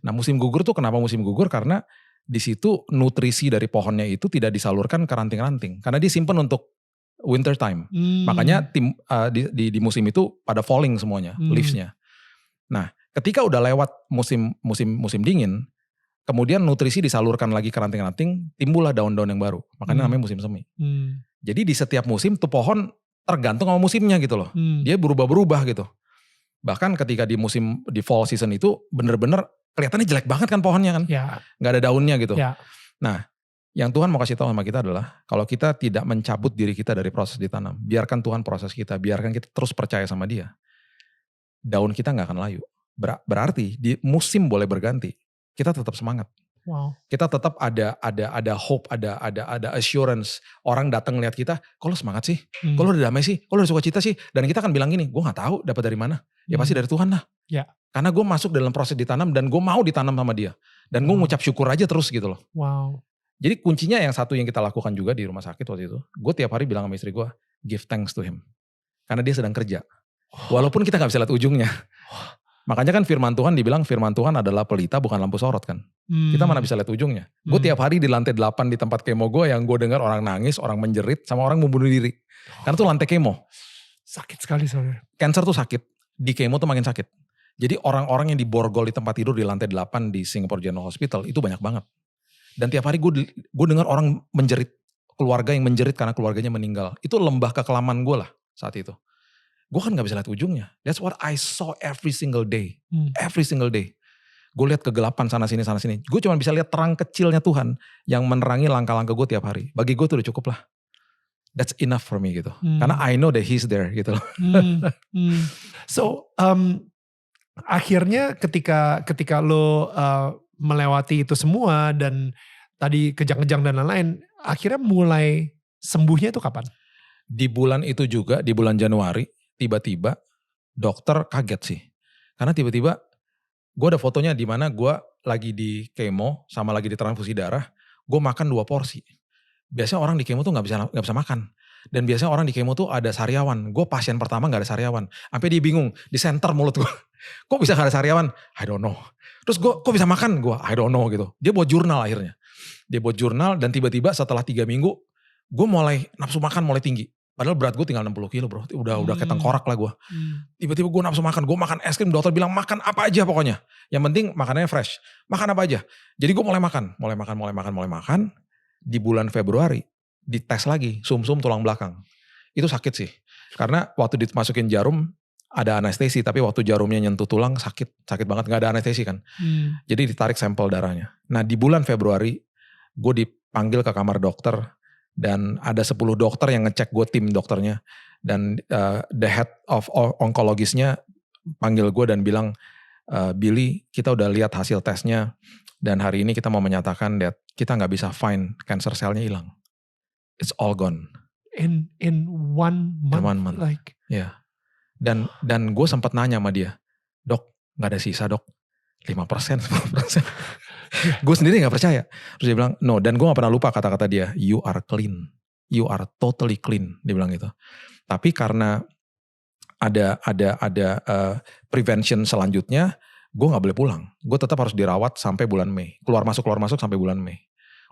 Nah musim gugur tuh kenapa musim gugur? Karena di situ nutrisi dari pohonnya itu tidak disalurkan ke ranting-ranting. Karena dia simpen untuk winter time. Makanya di musim itu pada falling semuanya, leaves-nya. Nah, ketika udah lewat musim dingin, kemudian nutrisi disalurkan lagi ke ranting-ranting, timbullah daun-daun yang baru. Makanya namanya musim semi. Jadi di setiap musim tuh pohon tergantung sama musimnya gitu loh. Dia berubah-berubah gitu. Bahkan ketika di fall season itu bener-bener kelihatannya jelek banget kan pohonnya kan. Gak ada daunnya gitu. Nah, yang Tuhan mau kasih tahu sama kita adalah kalau kita tidak mencabut diri kita dari proses ditanam, biarkan Tuhan proses kita, biarkan kita terus percaya sama Dia, daun kita nggak akan layu. Berarti di musim boleh berganti, kita tetap semangat. Wow. Kita tetap ada hope, ada assurance. Orang datang lihat kita, kok lo semangat sih? Kok lo udah damai sih? Kok lo udah sukacita sih? Dan kita akan bilang gini, gue nggak tahu dapat dari mana. Ya pasti dari Tuhan lah. Karena gue masuk dalam proses ditanam dan gue mau ditanam sama Dia. Dan gue ngucap syukur aja terus gitu loh. Wow. Jadi kuncinya yang satu yang kita lakukan juga di rumah sakit waktu itu. Gue tiap hari bilang sama istri gue, give thanks to him. Karena dia sedang kerja. Walaupun kita gak bisa lihat ujungnya. Makanya kan firman Tuhan dibilang firman Tuhan adalah pelita bukan lampu sorot kan. Kita mana bisa lihat ujungnya. Gue tiap hari di lantai 8 di tempat kemo gue yang gue dengar orang nangis, orang menjerit, sama orang membunuh diri. Karena tuh lantai kemo. Sakit sekali soalnya. Cancer tuh sakit. Di kemo tuh makin sakit. Jadi orang-orang yang diborgol di tempat tidur di lantai 8 di Singapore General Hospital itu banyak banget. Dan tiap hari gue dengar orang menjerit, keluarga yang menjerit karena keluarganya meninggal. Itu lembah kekelaman gue lah saat itu. Gue kan gak bisa lihat ujungnya. That's what I saw every single day. Every single day. Gue lihat kegelapan sana sini. Gue cuma bisa lihat terang kecilnya Tuhan yang menerangi langkah-langkah gue tiap hari. Bagi gue tuh udah cukup lah. That's enough for me gitu. Karena I know that he's there gitu loh. So akhirnya ketika lo melewati itu semua dan tadi kejang-kejang dan lain-lain, akhirnya mulai sembuhnya itu kapan? Di bulan itu juga, di bulan Januari, tiba-tiba dokter kaget sih. Karena tiba-tiba gue ada fotonya di mana gue lagi di kemo sama lagi di transfusi darah, gue makan 2 porsi. Biasanya orang di kemo tuh gak bisa makan. Dan biasanya orang di kemo tuh ada sariawan. Gue pasien pertama gak ada sariawan. Sampai dia bingung, di center mulut gue. Kok bisa gak ada sariawan? I don't know. Terus gue, kok bisa makan? Gue, I don't know gitu. Dia buat jurnal akhirnya. Dia buat jurnal dan tiba-tiba setelah 3 minggu, gue mulai nafsu makan mulai tinggi. Padahal berat gue tinggal 60 kilo bro. Udah kayak tengkorak lah gue. Tiba-tiba gue nafsu makan. Gue makan es krim. Dokter bilang makan apa aja pokoknya. Yang penting makanannya fresh. Makan apa aja. Jadi gue mulai makan. Di bulan Februari dites lagi. Sum-sum tulang belakang. Itu sakit sih. Karena waktu dimasukin jarum ada anestesi. Tapi waktu jarumnya nyentuh tulang sakit. Sakit banget. Gak ada anestesi kan. Jadi ditarik sampel darahnya. Nah di bulan Februari gue dipanggil ke kamar dokter. Dan ada 10 dokter yang ngecek gue, tim dokternya. Dan the head of onkologisnya panggil gue dan bilang, Billy kita udah lihat hasil tesnya. Dan hari ini kita mau menyatakan that kita gak bisa find cancer cellnya hilang. It's all gone. In 1 month? In 1 month. Like. Yeah. Dan gue sempat nanya sama dia, dok gak ada sisa dok? 5%, 10%. Gue sendiri gak percaya. Terus dia bilang, no, dan gue gak pernah lupa kata-kata dia, you are clean. You are totally clean. Dia bilang gitu. Tapi karena ada prevention selanjutnya, gue gak boleh pulang. Gue tetap harus dirawat sampai bulan Mei. Keluar masuk sampai bulan Mei.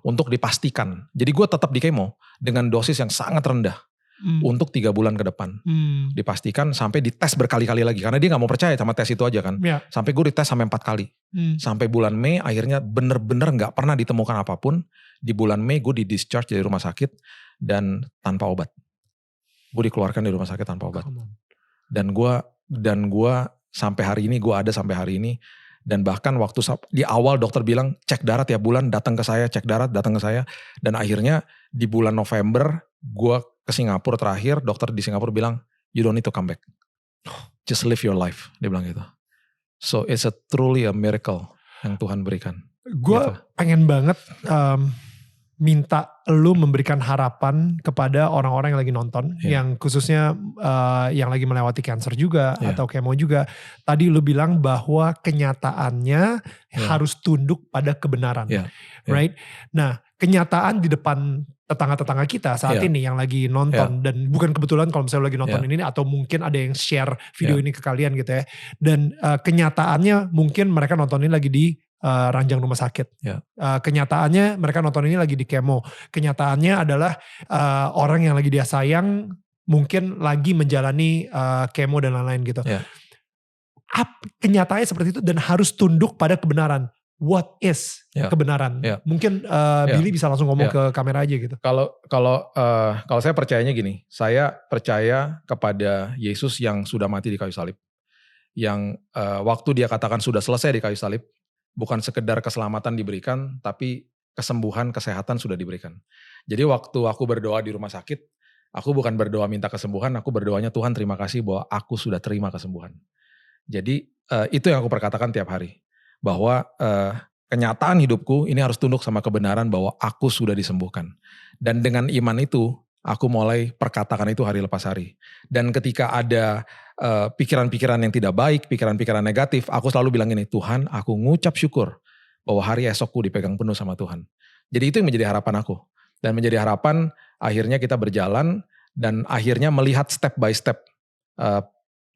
Untuk dipastikan. Jadi gue tetap di kemo dengan dosis yang sangat rendah. Untuk 3 bulan ke depan. Dipastikan sampai dites berkali-kali lagi. Karena dia gak mau percaya sama tes itu aja kan. Yeah. Sampai gue dites sampai 4 kali. Sampai bulan Mei akhirnya bener-bener gak pernah ditemukan apapun. Di bulan Mei gue di-discharge dari rumah sakit. Dan tanpa obat. Gue dikeluarkan dari rumah sakit tanpa obat. Dan gue sampai hari ini, gue ada sampai hari ini. Dan bahkan waktu di awal dokter bilang cek darah tiap bulan datang ke saya. Cek darah datang ke saya. Dan akhirnya di bulan November gue ke Singapura terakhir, dokter di Singapura bilang, you don't need to come back. Just live your life. Dia bilang gitu. So it's truly a miracle yang Tuhan berikan. Gue gitu. Pengen banget minta lu memberikan harapan kepada orang-orang yang lagi nonton. Yang khususnya yang lagi melewati cancer juga atau kemo juga. Tadi lu bilang bahwa kenyataannya harus tunduk pada kebenaran. Right? Nah kenyataan di depan tetangga-tetangga kita saat ini yang lagi nonton dan bukan kebetulan kalau misalnya lagi nonton ini atau mungkin ada yang share video ini ke kalian gitu ya. Dan kenyataannya mungkin mereka nonton ini lagi di ranjang rumah sakit. Kenyataannya mereka nonton ini lagi di kemo. Kenyataannya adalah orang yang lagi dia sayang mungkin lagi menjalani kemo dan lain-lain gitu. Kenyataannya seperti itu dan harus tunduk pada kebenaran. What is kebenaran? Mungkin Billy bisa langsung ngomong ke kamera aja gitu. Kalau saya percayanya gini, saya percaya kepada Yesus yang sudah mati di kayu salib. Yang waktu dia katakan sudah selesai di kayu salib, bukan sekedar keselamatan diberikan, tapi kesembuhan, kesehatan sudah diberikan. Jadi waktu aku berdoa di rumah sakit, aku bukan berdoa minta kesembuhan, aku berdoanya Tuhan terima kasih bahwa aku sudah terima kesembuhan. Jadi itu yang aku perkatakan tiap hari. Bahwa kenyataan hidupku ini harus tunduk sama kebenaran bahwa aku sudah disembuhkan. Dan dengan iman itu, aku mulai perkatakan itu hari lepas hari. Dan ketika ada pikiran-pikiran yang tidak baik, pikiran-pikiran negatif, aku selalu bilang ini, Tuhan aku ngucap syukur bahwa hari esokku dipegang penuh sama Tuhan. Jadi itu yang menjadi harapan aku. Dan menjadi harapan akhirnya kita berjalan dan akhirnya melihat step by step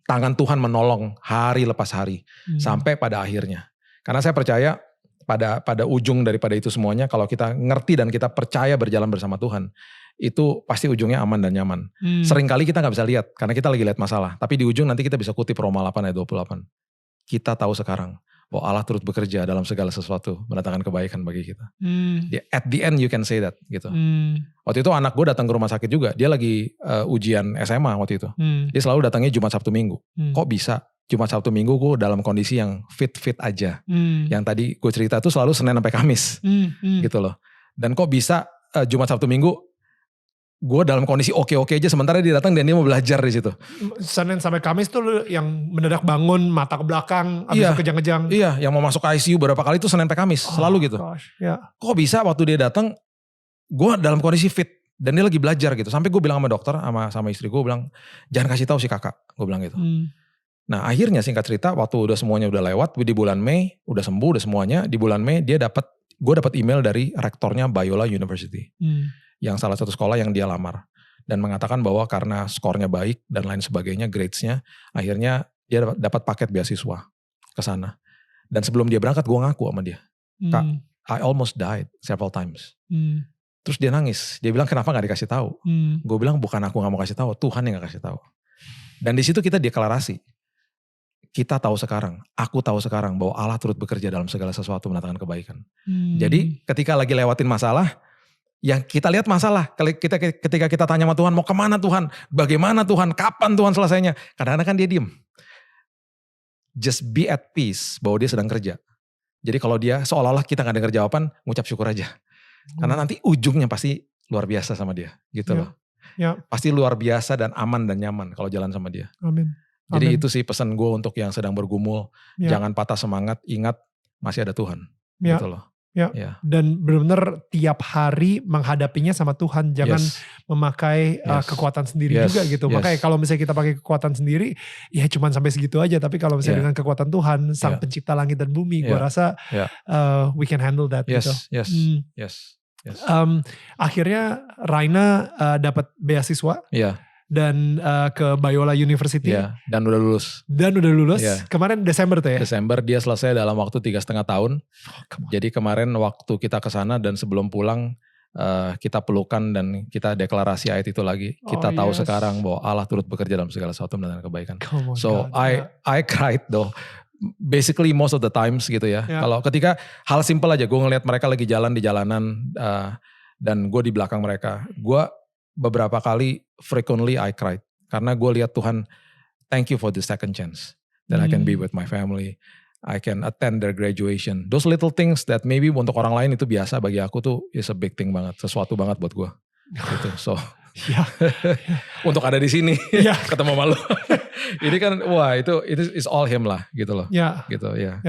tangan Tuhan menolong hari lepas hari. Sampai pada akhirnya. Karena saya percaya pada ujung daripada itu semuanya, kalau kita ngerti dan kita percaya berjalan bersama Tuhan, itu pasti ujungnya aman dan nyaman. Seringkali kita gak bisa lihat, karena kita lagi lihat masalah. Tapi di ujung nanti kita bisa kutip Roma 8 ayat 28. Kita tahu sekarang bahwa Allah turut bekerja dalam segala sesuatu, mendatangkan kebaikan bagi kita. At the end you can say that gitu. Waktu itu anak gue datang ke rumah sakit juga, dia lagi ujian SMA waktu itu. Dia selalu datangnya Jumat Sabtu Minggu. Kok bisa Jumat Sabtu Minggu gue dalam kondisi yang fit aja. Yang tadi gue cerita tuh selalu Senin sampai Kamis gitu loh. Dan kok bisa Jumat Sabtu Minggu gue dalam kondisi oke aja, sementara dia datang dan dia mau belajar di situ. Senin sampai Kamis tuh lu yang mendadak bangun, mata ke belakang, abis itu kejang-kejang. Iya, yang mau masuk ke ICU berapa kali tuh Senin sampai Kamis, selalu gitu. Kok bisa waktu dia datang, gue dalam kondisi fit dan dia lagi belajar gitu. Sampai gue bilang sama dokter, sama istri gue bilang, jangan kasih tahu si kakak, gue bilang gitu. Nah akhirnya singkat cerita, waktu udah semuanya udah lewat, di bulan Mei udah sembuh, udah semuanya. Di bulan Mei gue dapat email dari rektornya Biola University. Yang salah satu sekolah yang dia lamar. Dan mengatakan bahwa karena skornya baik dan lain sebagainya, gradesnya, akhirnya dia dapat paket beasiswa ke sana. Dan sebelum dia berangkat gue ngaku sama dia. Kak, I almost died several times. Terus dia nangis. Dia bilang kenapa gak dikasih tahu? Gue bilang bukan aku gak mau kasih tahu, Tuhan yang gak kasih tahu. Dan di situ kita deklarasi. Kita tahu sekarang, aku tahu sekarang bahwa Allah turut bekerja dalam segala sesuatu mendatangkan kebaikan. Jadi ketika lagi lewatin masalah, yang kita lihat masalah, ketika kita tanya sama Tuhan, mau kemana Tuhan, bagaimana Tuhan, kapan Tuhan selesainya, kadang-kadang kan dia diem. Just be at peace bahwa dia sedang kerja. Jadi kalau dia seolah-olah kita gak dengar jawaban, ngucap syukur aja. Karena nanti ujungnya pasti luar biasa sama dia, gitu loh. Pasti luar biasa dan aman dan nyaman kalau jalan sama dia. Amin. Jadi itu sih pesan gue untuk yang sedang bergumul, jangan patah semangat, ingat masih ada Tuhan, gitu loh. Dan benar-benar tiap hari menghadapinya sama Tuhan, jangan memakai kekuatan sendiri juga gitu. Makanya kalau misalnya kita pakai kekuatan sendiri, ya cuman sampai segitu aja. Tapi kalau misalnya dengan kekuatan Tuhan, Sang Pencipta langit dan bumi, gue rasa we can handle that gitu. Akhirnya Raina dapat beasiswa. Dan ke Biola University. Dan udah lulus. Kemarin Desember tuh ya? Desember, dia selesai dalam waktu 3,5 tahun. Jadi kemarin waktu kita kesana dan sebelum pulang, kita pelukan dan kita deklarasi ayat itu lagi. Kita tahu sekarang bahwa Allah turut bekerja dalam segala sesuatu mendatangkan kebaikan. So I cried though. Basically most of the times gitu ya. Kalau ketika hal simple aja, gue ngeliat mereka lagi jalan di jalanan dan gue di belakang mereka. Gue beberapa kali frequently I cried. Karena gue lihat Tuhan, thank you for the second chance. That I can be with my family. I can attend their graduation. Those little things that maybe untuk orang lain itu biasa, bagi aku tuh is a big thing banget. Sesuatu banget buat gue. Gitu. So untuk ada di sini ketemu malu. Ini kan wah itu is all him lah gitu loh. Gitu ya.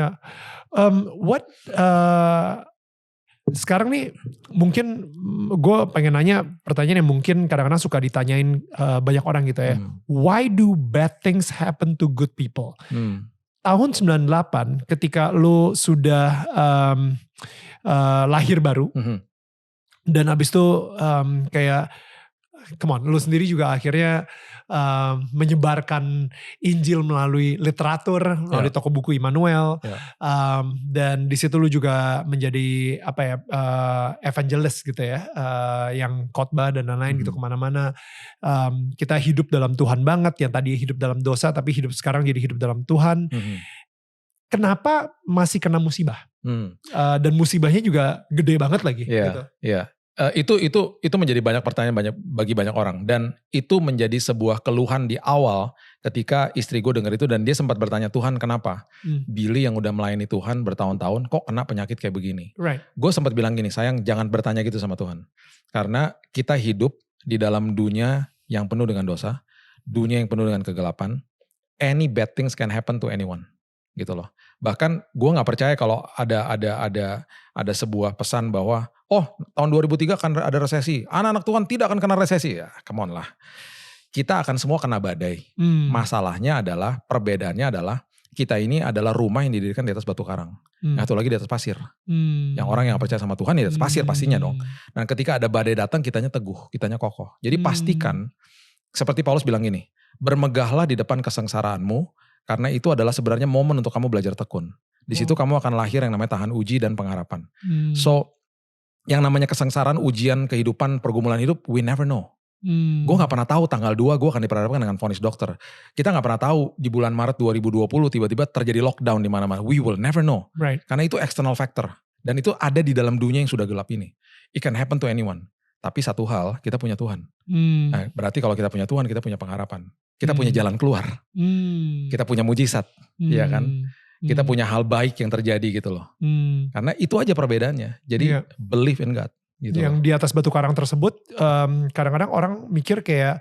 Sekarang nih mungkin gue pengen nanya pertanyaan yang mungkin kadang-kadang suka ditanyain banyak orang gitu ya. Why do bad things happen to good people? Tahun 98 ketika lu sudah lahir baru dan abis itu kayak come on, lu sendiri juga akhirnya menyebarkan Injil melalui literatur, melalui toko buku Immanuel, dan di situ lu juga menjadi evangelist gitu ya, yang khotbah dan lain-lain gitu kemana-mana. Kita hidup dalam Tuhan banget, yang tadi hidup dalam dosa tapi hidup sekarang jadi hidup dalam Tuhan. Kenapa masih kena musibah? Dan musibahnya juga gede banget lagi. Gitu. Itu menjadi banyak pertanyaan bagi banyak orang, dan itu menjadi sebuah keluhan di awal ketika istri gue denger itu, dan dia sempat bertanya, Tuhan kenapa Billy yang udah melayani Tuhan bertahun-tahun kok kena penyakit kayak begini. Gue sempat bilang gini, sayang jangan bertanya gitu sama Tuhan, karena kita hidup di dalam dunia yang penuh dengan dosa, dunia yang penuh dengan kegelapan. Any bad things can happen to anyone gitu loh. Bahkan gue gak percaya kalau ada sebuah pesan bahwa tahun 2003 akan ada resesi. Anak-anak Tuhan tidak akan kena resesi. Ya come on lah. Kita akan semua kena badai. Masalahnya adalah, perbedaannya adalah, kita ini adalah rumah yang didirikan di atas batu karang. Atau lagi di atas pasir. Yang orang yang percaya sama Tuhan di atas pasir pastinya dong. Dan ketika ada badai datang, kitanya teguh, kitanya kokoh. Jadi pastikan, seperti Paulus bilang gini, bermegahlah di depan kesengsaraanmu, karena itu adalah sebenarnya momen untuk kamu belajar tekun. Di situ kamu akan lahir yang namanya tahan uji dan pengharapan. So, yang namanya kesengsaraan, ujian, kehidupan, pergumulan hidup, we never know. Gue gak pernah tahu tanggal 2 gue akan diperhadapkan dengan vonis dokter. Kita gak pernah tahu di bulan Maret 2020 tiba-tiba terjadi lockdown di mana-mana. We will never know. Right. Karena itu external factor. Dan itu ada di dalam dunia yang sudah gelap ini. It can happen to anyone. Tapi satu hal, kita punya Tuhan. Nah, berarti kalau kita punya Tuhan, kita punya pengharapan. Kita punya jalan keluar. Kita punya mujizat. Iya kan? Kita punya hal baik yang terjadi gitu loh. Karena itu aja perbedaannya. Jadi believe in God. Gitu yang loh. di atas batu karang tersebut, kadang-kadang orang mikir kayak,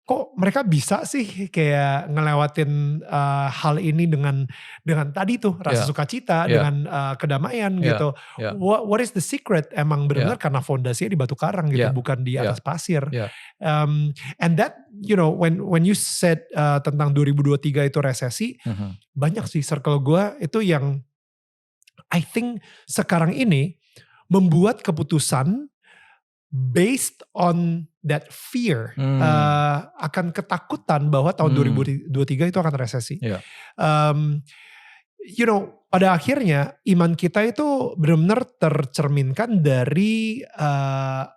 kok mereka bisa sih kayak ngelewatin hal ini dengan tadi tuh rasa sukacita, dengan kedamaian gitu. What is the secret? Emang benar karena fondasinya di batu karang gitu, bukan di atas pasir. And that, you know, when you said tentang 2023 itu resesi, banyak sih circle gue itu yang I think sekarang ini membuat keputusan based on that fear, akan ketakutan bahwa tahun 2023 itu akan resesi. You know, pada akhirnya iman kita itu benar-benar tercerminkan dari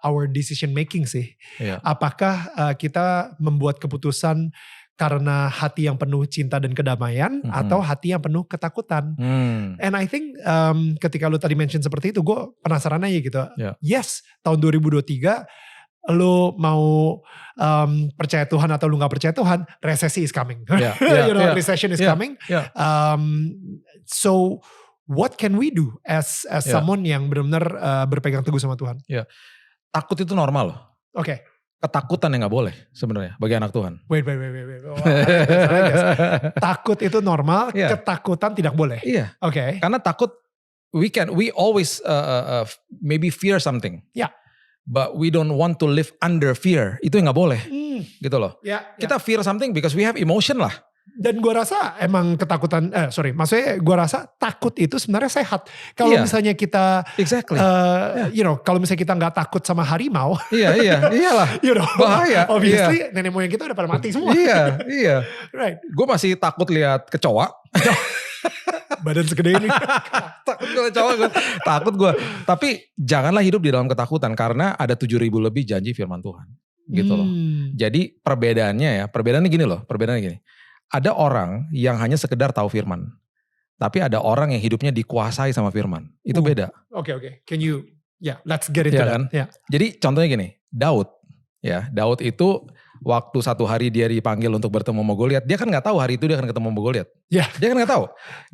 our decision making sih. Apakah kita membuat keputusan karena hati yang penuh cinta dan kedamaian, atau hati yang penuh ketakutan. And I think ketika lu tadi mention seperti itu, gue penasaran aja gitu. Yes, tahun 2023 lu mau percaya Tuhan atau lu gak percaya Tuhan, resesi is coming. Recession is coming. So what can we do as someone yang benar-benar berpegang teguh sama Tuhan? Takut itu normal loh. Oke. Ketakutan yang gak boleh sebenarnya bagi anak Tuhan. Wait. Takut itu normal, ketakutan tidak boleh. Iya. Oke. Karena takut, we always maybe fear something. But we don't want to live under fear. Itu yang gak boleh. Gitu loh. Kita fear something because we have emotion lah. Dan gue rasa emang ketakutan, maksudnya gue rasa takut itu sebenarnya sehat. Kalau misalnya kita, you know, kalau misalnya kita nggak takut sama harimau, iyalah, you know, bahaya. Obviously nenek moyang kita udah pada mati semua. Iya. Right. Gue masih takut lihat kecoa. Badan segede ini. Takut gue. Tapi janganlah hidup di dalam ketakutan karena ada 7.000 lebih janji firman Tuhan. Gitu loh. Jadi perbedaannya gini loh. Ada orang yang hanya sekedar tahu firman. Tapi ada orang yang hidupnya dikuasai sama firman. Itu beda. Oke. Can you, let's get into that. Kan? Jadi contohnya gini, Daud itu waktu satu hari dia dipanggil untuk bertemu sama Goliat, dia kan gak tahu hari itu dia akan ketemu sama Goliat. Dia kan gak tahu.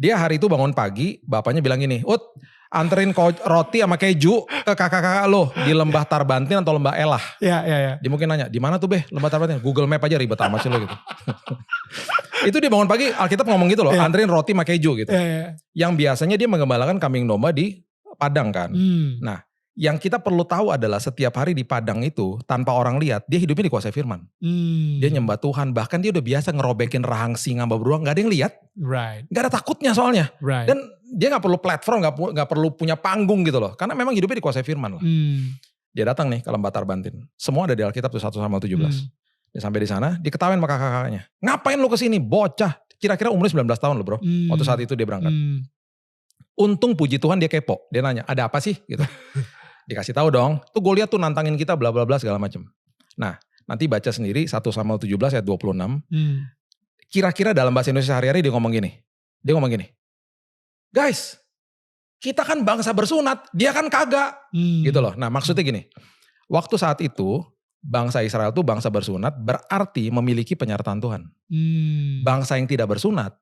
Dia hari itu bangun pagi, bapaknya bilang gini, Ut, anterin roti sama keju ke kakak-kakak lo di lembah Tarbantin atau lembah Elah. Dia mungkin nanya, di mana tuh Beh lembah Tarbantin? Google Map aja ribet amat sih lo gitu. Itu dia bangun pagi, Alkitab ngomong gitu loh, anterin roti sama keju gitu. Yang biasanya dia menggembalakan kambing domba di padang kan. Nah, yang kita perlu tahu adalah setiap hari di padang itu tanpa orang lihat, dia hidupnya dikuasai firman. Dia nyembah Tuhan, bahkan dia udah biasa ngerobekin rahang singa beruang, gak ada yang lihat. Gak ada takutnya soalnya. Dan dia gak perlu platform, gak perlu punya panggung gitu loh. Karena memang hidupnya dikuasai firman lah. Dia datang nih ke lembah Tarbantin. Semua ada di Alkitab tuh 1 Samuel 17. Dia sampai di sana, diketawain sama kakak-kakaknya. Ngapain lu kesini? Bocah. Kira-kira umurnya 19 tahun loh bro. Waktu saat itu dia berangkat. Untung puji Tuhan dia kepo. Dia nanya, ada apa sih? Gitu. Dikasih tahu dong. Tuh gue lihat tuh nantangin kita bla bla bla segala macam. Nah, nanti baca sendiri 1 Samuel 17 ayat 26. Kira-kira dalam bahasa Indonesia sehari-hari dia ngomong gini. Guys, kita kan bangsa bersunat, dia kan kagak. Gitu loh. Nah, maksudnya gini. Waktu saat itu bangsa Israel tuh bangsa bersunat berarti memiliki penyertaan Tuhan. Bangsa yang tidak bersunat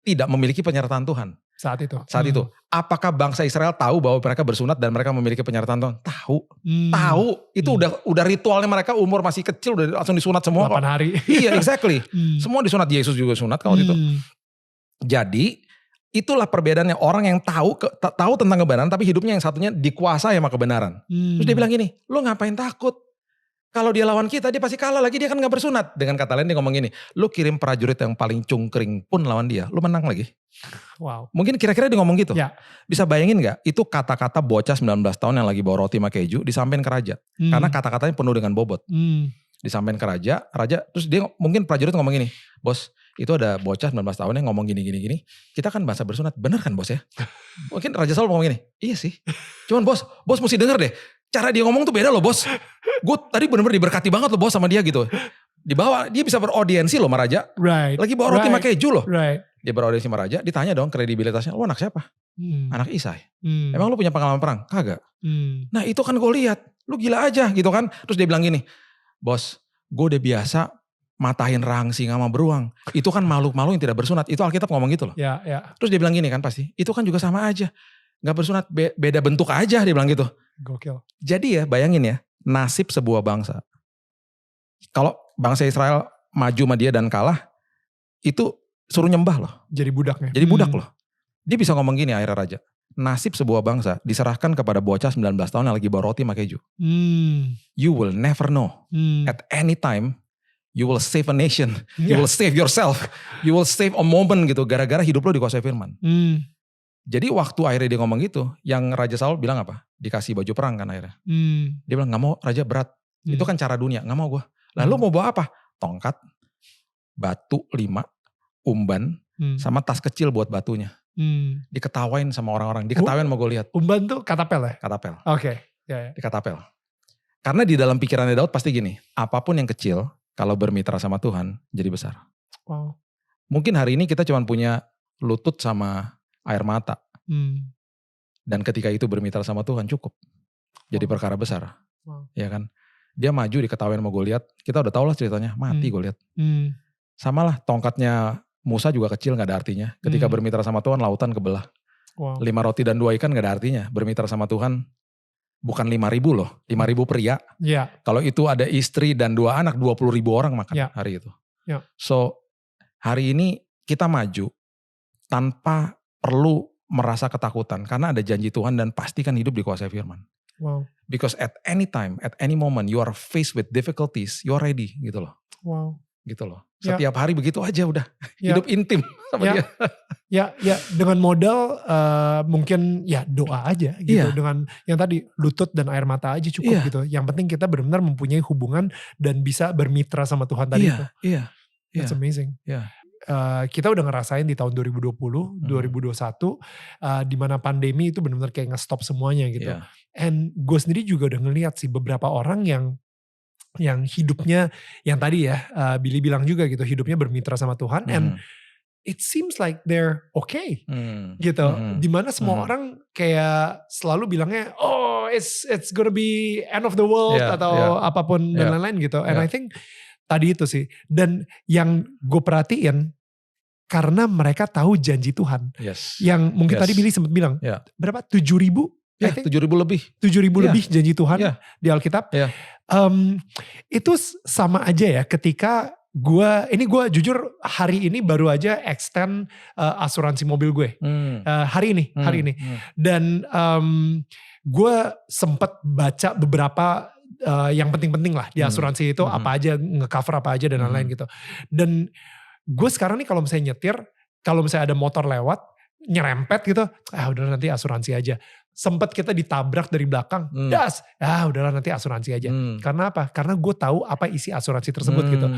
tidak memiliki penyertaan Tuhan. Saat itu. Apakah bangsa Israel tahu bahwa mereka bersunat dan mereka memiliki penyertaan Tuhan? Tahu. Itu udah ritualnya mereka umur masih kecil udah langsung disunat semua 8 hari. Iya, exactly. Semua disunat, Yesus juga sunat kalau itu. Jadi itulah perbedaannya orang yang tahu tentang kebenaran tapi hidupnya yang satunya dikuasai sama kebenaran. Terus dia bilang gini, lu ngapain takut? Kalau dia lawan kita, dia pasti kalah lagi, dia kan gak bersunat. Dengan kata lain dia ngomong gini, lu kirim prajurit yang paling cungkring pun lawan dia, lu menang lagi. Wow. Mungkin kira-kira dia ngomong gitu. Bisa bayangin gak? Itu kata-kata bocah 19 tahun yang lagi bawa roti sama keju, disampaikan ke raja. Karena kata-katanya penuh dengan bobot. Disampaikan ke raja, terus dia mungkin prajurit ngomong gini, bos, itu ada bocah 19 tahun yang ngomong gini. Kita kan bangsa bersunat, bener kan bos ya? Mungkin Raja Saul ngomong gini, iya sih. Cuman bos mesti denger deh. cara dia ngomong tuh beda loh bos. Gue tadi bener-bener diberkati banget loh bos sama dia gitu. Dibawa, dia bisa beraudiensi loh sama raja. Right. Lagi bawa roti sama keju loh. Right. Dia beraudiensi sama raja, ditanya dong kredibilitasnya, lu anak siapa? Anak Isai. Emang lu punya pengalaman perang? Kagak. Nah itu kan gue lihat, lu gila aja gitu kan. Terus dia bilang gini, bos, gue udah biasa matahin rahang singa sama beruang. Itu kan makhluk-makhluk yang tidak bersunat. Itu Alkitab ngomong gitu loh. Ya. Terus dia bilang gini kan pasti, itu kan juga sama aja. Gak bersunat, beda bentuk aja dia bilang gitu. Gokil. Jadi ya bayangin ya, nasib sebuah bangsa. Kalau bangsa Israel maju sama dia dan kalah, itu suruh nyembah loh. Jadi budaknya. Jadi budak loh. Dia bisa ngomong gini akhirnya raja. Nasib sebuah bangsa diserahkan kepada bocah 19 tahun yang lagi bawa roti sama keju. You will never know. At any time, you will save a nation. You will save yourself. You will save a moment gitu. Gara-gara hidup lo dikuasai firman. Jadi waktu akhirnya dia ngomong gitu, yang Raja Saul bilang apa? Dikasih baju perang kan akhirnya. Dia bilang gak mau raja, berat. Itu kan cara dunia, gak mau gue. Lalu mau bawa apa? Tongkat, batu 5, umban, sama tas kecil buat batunya. Diketawain sama orang-orang, diketawain sama gue lihat. Umban tuh katapel ya? Katapel. Oke. Ya. Dikatapel. Karena di dalam pikirannya Daud pasti gini, apapun yang kecil, kalau bermitra sama Tuhan, jadi besar. Wow. Mungkin hari ini kita cuma punya lutut sama air mata. Dan ketika itu bermitra sama Tuhan cukup. Jadi perkara besar. Ya kan? Dia maju diketawain sama Goliat. Kita udah tahu lah ceritanya. Mati Goliat. Sama lah tongkatnya Musa juga kecil gak ada artinya. Ketika bermitra sama Tuhan lautan kebelah. 5 roti dan 2 ikan gak ada artinya. Bermitra sama Tuhan bukan 5.000 loh. 5.000 pria. Yeah. Kalau itu ada istri dan 2 anak 20.000 orang makan hari itu. So hari ini kita maju tanpa perlu merasa ketakutan. Karena ada janji Tuhan dan pastikan hidup dikuasai firman. Wow. Because at any time, at any moment you are faced with difficulties, you are ready gitu loh. Wow. Gitu loh. Setiap hari begitu aja udah. Hidup intim sama dia. Ya dengan modal mungkin ya doa aja gitu. Dengan yang tadi lutut dan air mata aja cukup gitu. Yang penting kita benar-benar mempunyai hubungan dan bisa bermitra sama Tuhan tadi itu. That's amazing. Kita udah ngerasain di tahun 2020, 2021, di mana pandemi itu benar-benar kayak nge-stop semuanya gitu. And gue sendiri juga udah ngeliat sih beberapa orang yang hidupnya, yang tadi ya Billy bilang juga gitu, hidupnya bermitra sama Tuhan, and it seems like they're okay gitu. Dimana semua orang kayak selalu bilangnya, oh it's gonna be end of the world atau apapun dan lain-lain gitu. And I think tadi itu sih. Dan yang gue perhatiin, karena mereka tahu janji Tuhan. Yang mungkin tadi Billy sempat bilang, berapa? 7.000? Ya, 7.000 lebih. 7.000 lebih janji Tuhan di Alkitab. Itu sama aja ya ketika gue jujur hari ini baru aja extend asuransi mobil gue. Hari ini. Dan gue sempat baca beberapa yang penting-penting lah di asuransi itu, apa aja, nge-cover apa aja dan lain-lain gitu. Dan gue sekarang nih kalau misalnya nyetir, kalau misalnya ada motor lewat, nyerempet gitu, udah nanti asuransi aja. Sempet kita ditabrak dari belakang, udahlah nanti asuransi aja. Karena apa? Karena gue tahu apa isi asuransi tersebut gitu.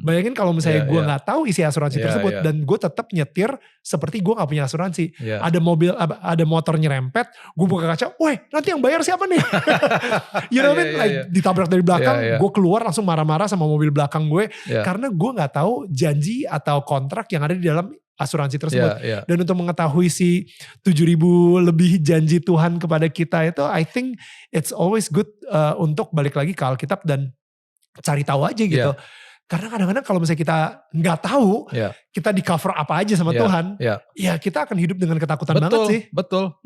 Bayangin kalau misalnya gue gak tahu isi asuransi tersebut dan gue tetap nyetir seperti gue gak punya asuransi. Ada mobil, ada motor nyerempet, gue buka kaca, weh nanti yang bayar siapa nih? You know what I mean? Like, ditabrak dari belakang, gue keluar langsung marah-marah sama mobil belakang gue. Karena gue gak tahu janji atau kontrak yang ada di dalam asuransi tersebut. Dan untuk mengetahui si 7.000 lebih janji Tuhan kepada kita itu, I think it's always good untuk balik lagi ke Alkitab dan cari tahu aja gitu. Karena kadang-kadang kalau misalnya kita nggak tahu, kita di cover apa aja sama Tuhan, ya kita akan hidup dengan ketakutan banget sih. Betul.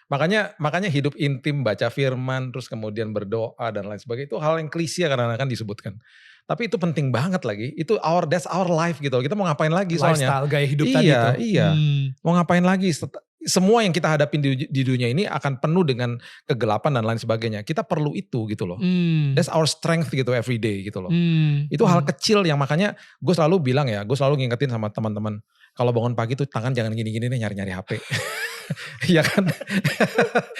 Makanya hidup intim, baca firman, terus kemudian berdoa dan lain sebagainya, itu hal yang klise kadang-kadang disebutkan. Tapi itu penting banget lagi. Itu that's our life gitu. Kita mau ngapain lagi soalnya. Lifestyle, gaya hidup tadi itu. Iya. Mau ngapain lagi. Semua yang kita hadapin di dunia ini akan penuh dengan kegelapan dan lain sebagainya. Kita perlu itu gitu loh. That's our strength gitu every day gitu loh. Itu hal kecil yang makanya gue selalu bilang ya. Gue selalu ngingetin sama teman-teman. Kalau bangun pagi tuh tangan jangan gini-gini nih nyari-nyari HP. Iya kan.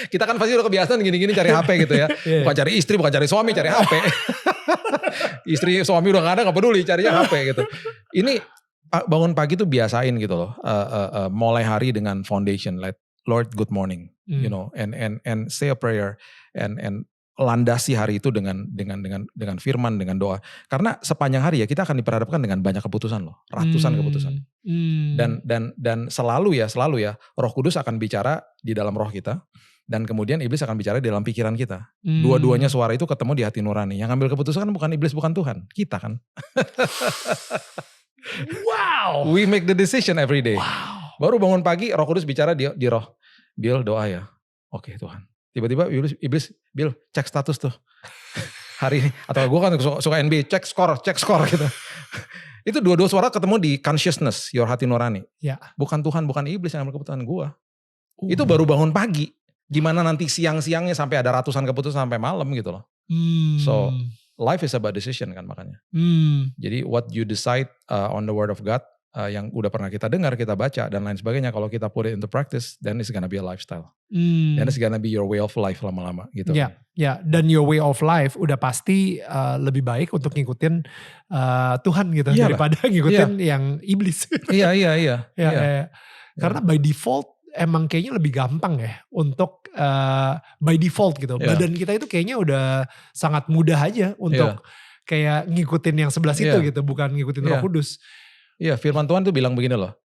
Kita kan pasti udah kebiasaan gini-gini cari HP gitu ya. Bukan cari istri, bukan cari suami, cari HP. Istri suami udah gak ada, gak peduli, carinya HP gitu. Ini bangun pagi tuh biasain gitu loh. Mulai hari dengan foundation, like Lord good morning, you know, and say a prayer, and landasi hari itu dengan firman, dengan doa. Karena sepanjang hari ya kita akan diperhadapkan dengan banyak keputusan loh, ratusan keputusan. Dan selalu ya Roh Kudus akan bicara di dalam roh kita, dan kemudian iblis akan bicara di dalam pikiran kita. Dua-duanya suara itu ketemu di hati nurani. Yang ngambil keputusan kan bukan iblis, bukan Tuhan, kita kan. Wow. We make the decision every day. Wow. Baru bangun pagi Roh Kudus bicara di roh. Bill doa ya. Oke Tuhan. Tiba-tiba iblis, Bill cek status tuh hari ini. Atau gue kan suka NBA, cek skor gitu. Itu dua-dua suara ketemu di consciousness, your hati nurani. Ya. Bukan Tuhan, bukan iblis yang ambil keputusan gue. Itu baru bangun pagi. Gimana nanti siang-siangnya sampai ada ratusan keputusan sampai malam gitu loh. So life is about decision kan makanya. Jadi what you decide on the word of God, yang udah pernah kita dengar, kita baca dan lain sebagainya, kalau kita put it into practice, then it's gonna be a lifestyle. Then it's gonna be your way of life lama-lama gitu. Ya, dan your way of life udah pasti lebih baik untuk ngikutin Tuhan gitu daripada ngikutin yang iblis. Iya. Karena by default emang kayaknya lebih gampang ya untuk by default gitu. Badan kita itu kayaknya udah sangat mudah aja untuk kayak ngikutin yang sebelah situ gitu, bukan ngikutin Roh Kudus. Iya, firman Tuhan tuh bilang begini loh,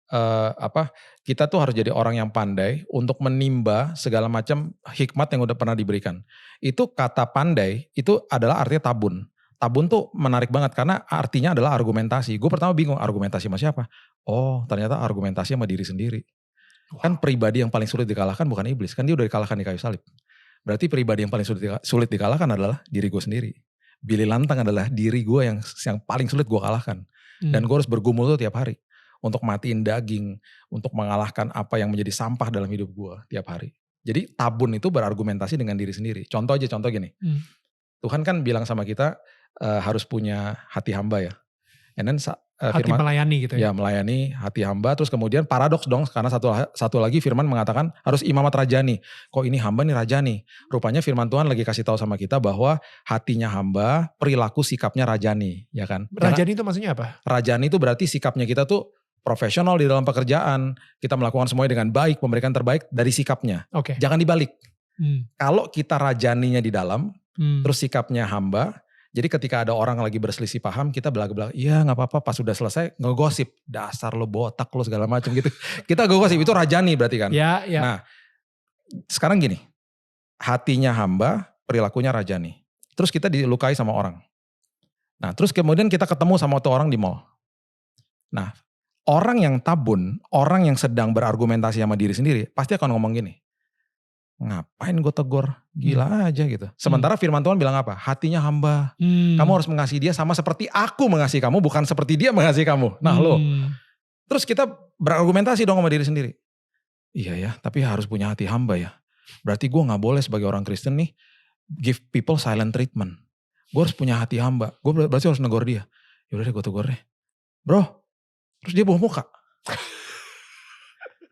kita tuh harus jadi orang yang pandai untuk menimba segala macam hikmat yang udah pernah diberikan. Itu kata pandai, itu adalah artinya tabun. Tabun tuh menarik banget karena artinya adalah argumentasi. Gue pertama bingung, argumentasi sama siapa? Oh, ternyata argumentasi sama diri sendiri. Wow. Kan pribadi yang paling sulit dikalahkan bukan iblis, kan dia udah dikalahkan di kayu salib. Berarti pribadi yang paling sulit dikalahkan adalah diri gue sendiri. Billy Lantang adalah diri gue yang paling sulit gue kalahkan. Dan gue harus bergumul tuh tiap hari untuk matiin daging, untuk mengalahkan apa yang menjadi sampah dalam hidup gue tiap hari. Jadi tabun itu berargumentasi dengan diri sendiri. Contoh gini, Tuhan kan bilang sama kita harus punya hati hamba ya. And then hati melayani gitu ya. Ya, melayani hati hamba. Terus kemudian paradoks dong, karena satu lagi firman mengatakan harus imamat rajani. Kok ini hamba nih rajani? Rupanya firman Tuhan lagi kasih tahu sama kita bahwa hatinya hamba, perilaku sikapnya rajani, ya kan? Rajani itu maksudnya apa? Rajani itu berarti sikapnya kita tuh profesional di dalam pekerjaan. Kita melakukan semuanya dengan baik, memberikan terbaik dari sikapnya. Okay. Jangan dibalik. Kalau kita rajaninya di dalam, terus sikapnya hamba, jadi ketika ada orang lagi berselisih paham, kita belak-belak, iya gak apa-apa, pas sudah selesai ngegosip, dasar lo botak lo segala macam gitu. Kita ngegosip, itu rajani berarti kan. Ya. Nah, sekarang gini, hatinya hamba, perilakunya rajani. Terus kita dilukai sama orang. Nah, terus kemudian kita ketemu sama tuh orang di mall. Nah, orang yang tabun, orang yang sedang berargumentasi sama diri sendiri, pasti akan ngomong gini, ngapain gue tegur, gila aja gitu. Sementara firman Tuhan bilang apa? Hatinya hamba. Kamu harus mengasihi dia sama seperti aku mengasihi kamu, bukan seperti dia mengasihi kamu. Nah lo. Terus kita berargumentasi dong sama diri sendiri. Iya ya, tapi harus punya hati hamba ya. Berarti gue gak boleh sebagai orang Kristen nih, give people silent treatment. Gue harus punya hati hamba. Gue berarti harus negor dia. Yaudah deh gue tegur deh. Bro, terus dia bawa muka.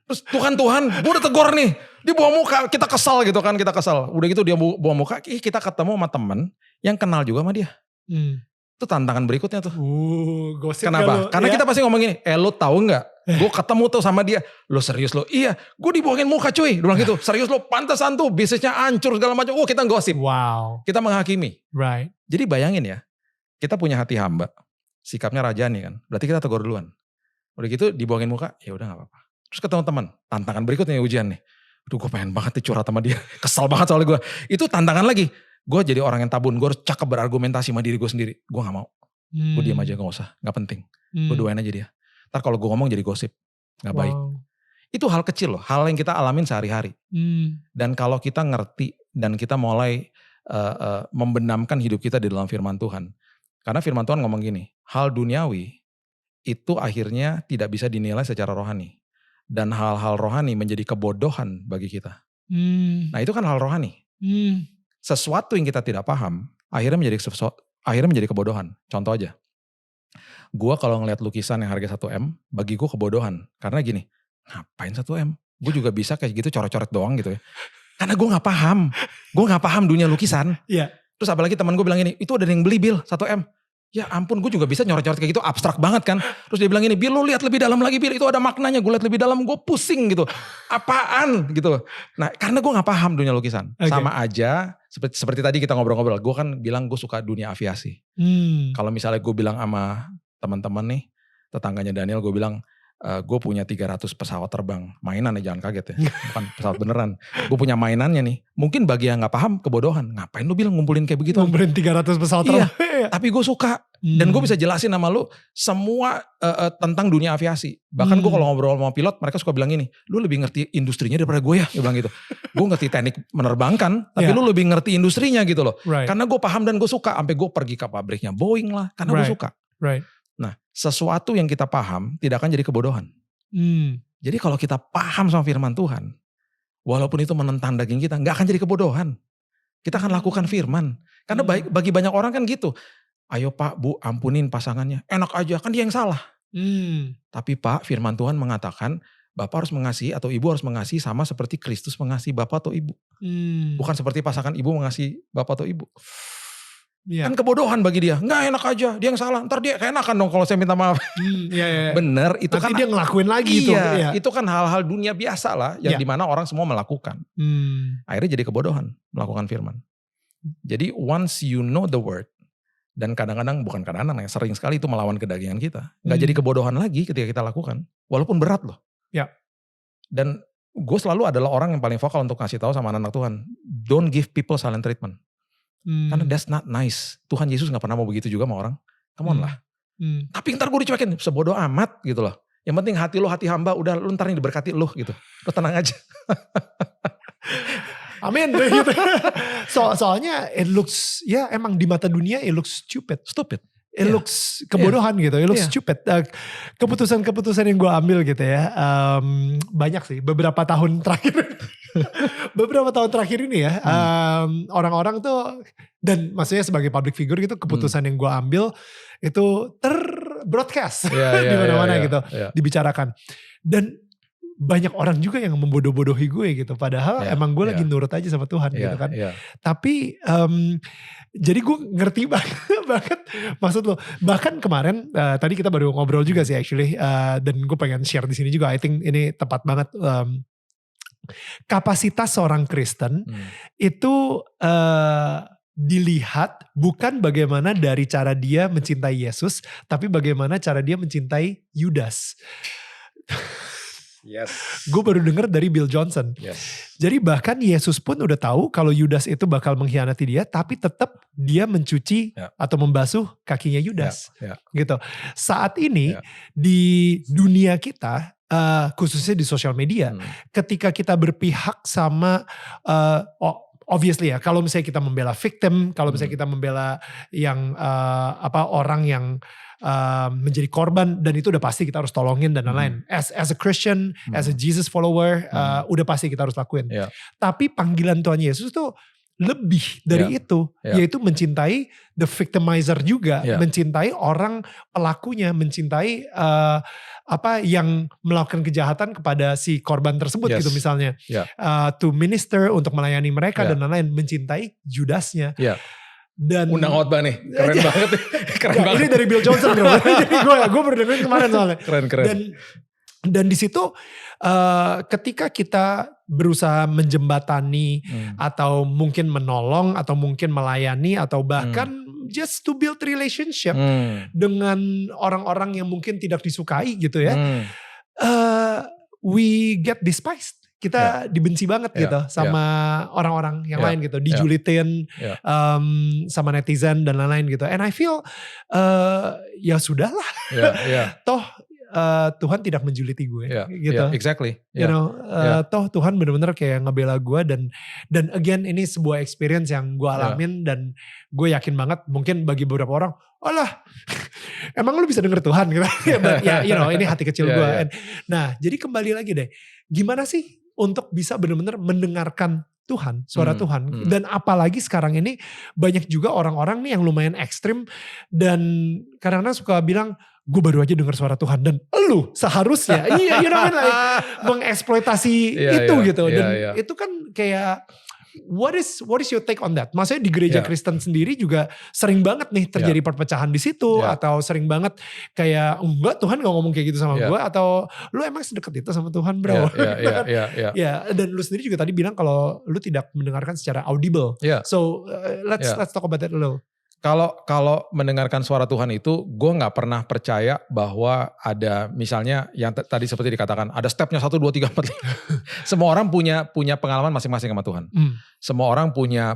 Terus Tuhan, gue udah tegur nih. Dia bawa muka, kita kesal gitu kan, kita kesal. Udah gitu dia bawa muka, kita ketemu sama temen yang kenal juga sama dia. Itu tantangan berikutnya tuh. Gosip. Kenapa? Karena kita pasti ngomong gini, lo tahu gak? Gue ketemu tuh sama dia. Lo serius lo? Iya, gue dibawain muka cuy. Dia bilang gitu, serius lo, pantesan tuh bisnisnya hancur segala macam. Kita gosip. Wow. Kita menghakimi. Right. Jadi bayangin ya, kita punya hati hamba, sikapnya rajani kan. Berarti kita tegur duluan. Udah gitu dibawain muka, ya udah gak apa-apa. Terus ketemu teman, tantangan berikutnya ujian nih. Aduh gue pengen banget nih curhat sama dia. Kesal banget soalnya gue. Itu tantangan lagi. Gue jadi orang yang tabun. Gue harus cakep berargumentasi sama diri gue sendiri. Gue gak mau. Gue diam aja, gak usah. Gak penting. Gue doain aja dia. Ntar kalau gue ngomong jadi gosip. Gak baik. Itu hal kecil loh. Hal yang kita alamin sehari-hari. Dan kalau kita ngerti dan kita mulai membenamkan hidup kita di dalam firman Tuhan. Karena firman Tuhan ngomong gini. Hal duniawi itu akhirnya tidak bisa dinilai secara rohani. Dan hal-hal rohani menjadi kebodohan bagi kita. Nah itu kan hal rohani. Sesuatu yang kita tidak paham, akhirnya menjadi kebodohan. Contoh aja. Gue kalau ngeliat lukisan yang harga 1M, bagi gue kebodohan. Karena gini, ngapain 1M? Gue juga bisa kayak gitu coret-coret doang gitu ya. Karena gue gak paham. Gue gak paham dunia lukisan. Iya. Terus apalagi teman gue bilang gini, itu ada yang beli Bill 1M. Ya ampun, gue juga bisa nyoret-nyoret kayak gitu, abstrak banget kan. Terus dia bilang ini, Bill lu lihat lebih dalam lagi, Bill itu ada maknanya. Gue lihat lebih dalam, gue pusing gitu. Apaan gitu. Nah karena gue gak paham dunia lukisan. Sama aja, seperti tadi kita ngobrol-ngobrol. Gue kan bilang gue suka dunia aviasi. Kalau misalnya gue bilang sama teman-teman nih, tetangganya Daniel, gue bilang, gue punya 300 pesawat terbang. Mainan ya, jangan kaget ya. Bukan pesawat beneran. Gue punya mainannya nih. Mungkin bagi yang gak paham, kebodohan. Ngapain lu bilang ngumpulin kayak begitu? Ngumpulin 300 pesawat terbang. Iya, tapi gue suka. Dan gue bisa jelasin sama lu semua tentang dunia aviasi. Bahkan gue kalau ngobrol sama pilot, mereka suka bilang gini, lu lebih ngerti industrinya daripada gue ya. Dia bilang gitu. Gue ngerti teknik menerbangkan, tapi lu lebih ngerti industrinya gitu loh. Karena gue paham dan gue suka. Sampai gue pergi ke pabriknya Boeing lah. Karena gue suka. Nah, sesuatu yang kita paham tidak akan jadi kebodohan. Jadi kalau kita paham sama firman Tuhan, walaupun itu menentang daging kita, gak akan jadi kebodohan. Kita akan lakukan firman. Karena bagi banyak orang kan gitu. Ayo Pak, Bu, ampunin pasangannya. Enak aja, kan dia yang salah. Tapi Pak, firman Tuhan mengatakan, Bapak harus mengasihi atau Ibu harus mengasihi sama seperti Kristus mengasihi Bapak atau Ibu. Bukan seperti pasangan Ibu mengasihi Bapak atau Ibu. Kan kebodohan bagi dia. Nggak enak aja, dia yang salah. Ntar dia keenakan dong kalau saya minta maaf. Bener, itu nanti kan. dia ngelakuin lagi itu. Itu kan hal-hal dunia biasa lah. Yang dimana orang semua melakukan. Akhirnya jadi kebodohan melakukan firman. Jadi once you know the word. Dan kadang-kadang, bukan kadang-kadang, sering sekali itu melawan kedagingan kita. Nggak jadi kebodohan lagi ketika kita lakukan. Walaupun berat loh. Dan gue selalu adalah orang yang paling vokal untuk kasih tahu sama anak-anak Tuhan. Don't give people silent treatment. Karena that's not nice. Tuhan Yesus gak pernah mau begitu juga sama orang. Come on lah. Tapi ntar gue dicuekin, sebodoh amat gitu loh. Yang penting hati lo, hati hamba, udah lu ntar ini diberkati lo gitu. Lo tenang aja. Amin. Gitu. Soalnya it looks, ya emang di mata dunia it looks stupid. It looks kebodohan gitu, it looks stupid. Keputusan-keputusan yang gue ambil gitu ya, banyak sih beberapa tahun terakhir. Beberapa tahun terakhir ini ya, orang-orang tuh, dan maksudnya sebagai public figure gitu, keputusan yang gue ambil itu broadcast di mana-mana gitu, dibicarakan. Dan banyak orang juga yang membodoh-bodohi gue gitu, padahal emang gue lagi nurut aja sama Tuhan gitu kan. Tapi jadi gue ngerti banget maksud lo. Bahkan kemarin tadi kita baru ngobrol juga sih actually, dan gue pengen share di sini juga. I think ini tepat banget. Kapasitas seorang Kristen itu dilihat bukan bagaimana dari cara dia mencintai Yesus, tapi bagaimana cara dia mencintai Yudas. Gue baru denger dari Bill Johnson. Jadi bahkan Yesus pun udah tahu kalau Yudas itu bakal mengkhianati dia, tapi tetap dia mencuci atau membasuh kakinya Yudas. Gitu. Saat ini di dunia kita, khususnya di sosial media, ketika kita berpihak sama, obviously ya, kalau misalnya kita membela victim, kalau misalnya kita membela yang orang yang menjadi korban, dan itu udah pasti kita harus tolongin dan lain-lain. As a Christian, as a Jesus follower, udah pasti kita harus lakuin. Tapi panggilan Tuhan Yesus tuh lebih dari itu, yaitu mencintai the victimizer juga, mencintai orang pelakunya, mencintai yang melakukan kejahatan kepada si korban tersebut gitu misalnya, to minister, untuk melayani mereka dan lain-lain, mencintai Judasnya. Dan undang khotbah nih, keren banget, keren banget. Ini dari Bill Johnson bro. Jadi gue baru dengerin kemarin soalnya. Keren. Dan di situ ketika kita berusaha menjembatani atau mungkin menolong atau mungkin melayani atau bahkan just to build relationship dengan orang-orang yang mungkin tidak disukai gitu ya, we get despised. Kita dibenci banget gitu sama orang-orang yang lain gitu, dijulitin sama netizen dan lain-lain gitu. And I feel ya sudahlah, toh Tuhan tidak menjuliti gue gitu. Exactly. You know, toh Tuhan benar-benar kayak ngebela gue, dan again ini sebuah experience yang gue alamin, dan gue yakin banget mungkin bagi beberapa orang, alah emang lu bisa denger Tuhan gitu. But ya, you know, ini hati kecil gue. Nah, jadi kembali lagi deh, gimana sih untuk bisa benar-benar mendengarkan Tuhan, suara Tuhan. Dan apalagi sekarang ini banyak juga orang-orang nih yang lumayan ekstrim, dan kadang-kadang suka bilang, gue baru aja dengar suara Tuhan, dan lu seharusnya you know, like, mengeksploitasi itu gitu. Dan itu kan kayak What is your take on that? Maksudnya di gereja Kristen sendiri juga sering banget nih terjadi perpecahan di situ, atau sering banget kayak enggak, Tuhan gak ngomong kayak gitu sama gue, atau lu emang sedekat itu sama Tuhan, bro. Ya, dan lu sendiri juga tadi bilang kalau lu tidak mendengarkan secara audible. So let's talk about that a little. Kalau mendengarkan suara Tuhan itu, gue nggak pernah percaya bahwa ada misalnya yang tadi seperti dikatakan ada stepnya 1, 2, 3, 4, 5. Semua orang punya pengalaman masing-masing sama Tuhan. Semua orang punya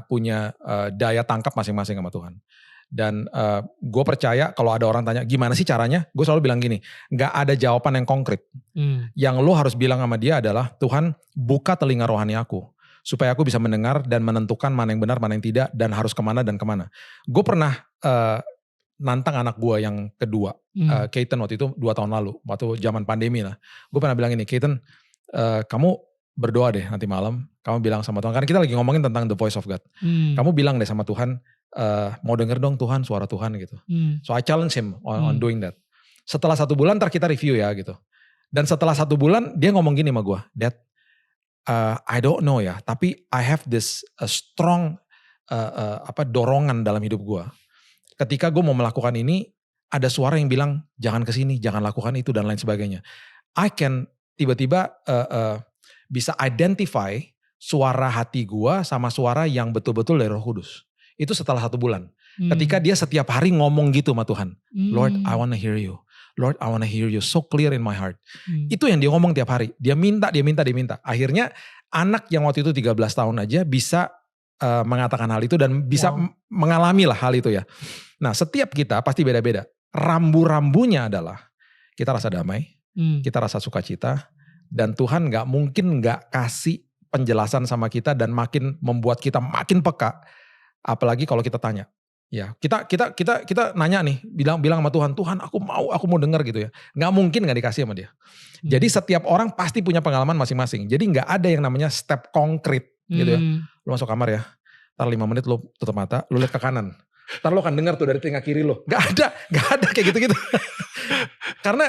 daya tangkap masing-masing sama Tuhan. Dan gue percaya kalau ada orang tanya gimana sih caranya, gue selalu bilang gini, nggak ada jawaban yang konkret. Yang lo harus bilang sama dia adalah, Tuhan buka telinga rohani aku, supaya aku bisa mendengar dan menentukan mana yang benar, mana yang tidak, dan harus kemana dan kemana. Gue pernah nantang anak gue yang kedua, Keaton, waktu itu 2 tahun lalu, waktu zaman pandemi lah. Gue pernah bilang ini, Keaton, kamu berdoa deh nanti malam, kamu bilang sama Tuhan, karena kita lagi ngomongin tentang the voice of God. Kamu bilang deh sama Tuhan, mau denger dong Tuhan, suara Tuhan gitu. So I challenge him on doing that. Setelah 1 bulan ntar kita review ya gitu. Dan setelah 1 bulan dia ngomong gini sama gue, Dad, I don't know ya, tapi I have this strong dorongan dalam hidup gue. Ketika gue mau melakukan ini, ada suara yang bilang jangan kesini, jangan lakukan itu dan lain sebagainya. I can tiba-tiba bisa identify suara hati gue sama suara yang betul-betul dari Roh Kudus. Itu setelah 1 bulan. Ketika dia setiap hari ngomong gitu sama Tuhan, Lord, I wanna hear you. Lord, I wanna hear you so clear in my heart. Itu yang dia ngomong tiap hari. Dia minta. Akhirnya anak yang waktu itu 13 tahun aja bisa mengatakan hal itu dan bisa mengalami lah hal itu ya. Nah, setiap kita pasti beda-beda. Rambu-rambunya adalah kita rasa damai, kita rasa sukacita, dan Tuhan gak mungkin gak kasih penjelasan sama kita dan makin membuat kita makin peka. Apalagi kalau kita tanya. Ya, kita nanya nih, bilang sama Tuhan, Tuhan aku mau dengar gitu ya. Nggak mungkin nggak dikasih sama dia. Jadi setiap orang pasti punya pengalaman masing-masing. Jadi nggak ada yang namanya step konkret gitu ya. Lu masuk kamar ya, ntar 5 menit lu tutup mata, lu lihat ke kanan. Ntar lu akan dengar tuh dari telinga kiri lu. Nggak ada kayak gitu-gitu.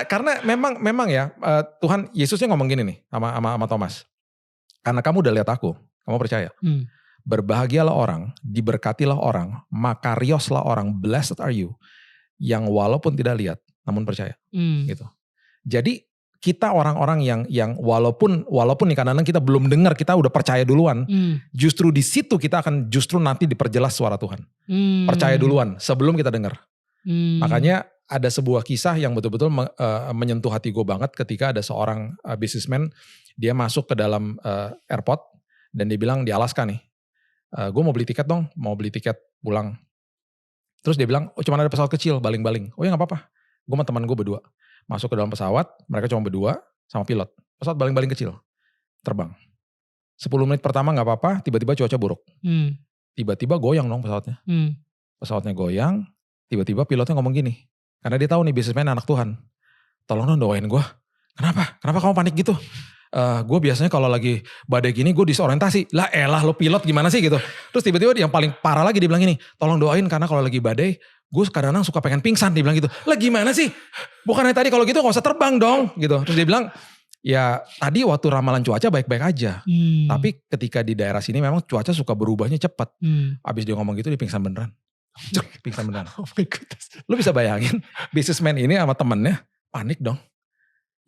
karena memang ya, Tuhan Yesusnya ngomong gini nih sama Thomas. Karena kamu udah lihat aku, kamu percaya. Berbahagialah orang, diberkatilah orang, makarioslah orang, blessed are you, yang walaupun tidak lihat, namun percaya. Gitu. Jadi kita orang-orang yang walaupun nih kadang-kadang kita belum dengar, kita udah percaya duluan. Justru di situ kita akan justru nanti diperjelas suara Tuhan. Percaya duluan sebelum kita dengar. Makanya ada sebuah kisah yang betul-betul menyentuh hati gue banget ketika ada seorang businessman, dia masuk ke dalam airport dan dia bilang di Alaska nih, gue mau beli tiket dong, mau beli tiket pulang. Terus dia bilang, oh cuma ada pesawat kecil, baling-baling. Oh ya gak apa-apa, gue sama teman gue berdua. Masuk ke dalam pesawat, mereka cuma berdua sama pilot. Pesawat baling-baling kecil, terbang. 10 menit pertama gak apa-apa, tiba-tiba cuaca buruk. Tiba-tiba goyang dong pesawatnya. Pesawatnya goyang, tiba-tiba pilotnya ngomong gini. Karena dia tahu nih businessman anak Tuhan. Tolong dong doain gue. Kenapa kamu panik gitu? Gue biasanya kalau lagi badai gini gue disorientasi. Lah elah lo pilot gimana sih gitu. Terus tiba-tiba yang paling parah lagi dia bilang gini, tolong doain karena kalau lagi badai gue kadang-kadang suka pengen pingsan. Dia bilang gitu. Lah gimana sih? Bukannya tadi kalau gitu gak usah terbang dong gitu. Terus dia bilang, ya tadi waktu ramalan cuaca baik-baik aja. Tapi ketika di daerah sini memang cuaca suka berubahnya cepat. Abis dia ngomong gitu dia pingsan beneran. Pingsan beneran. Oh my goodness. Lu bisa bayangin businessman ini sama temennya panik dong.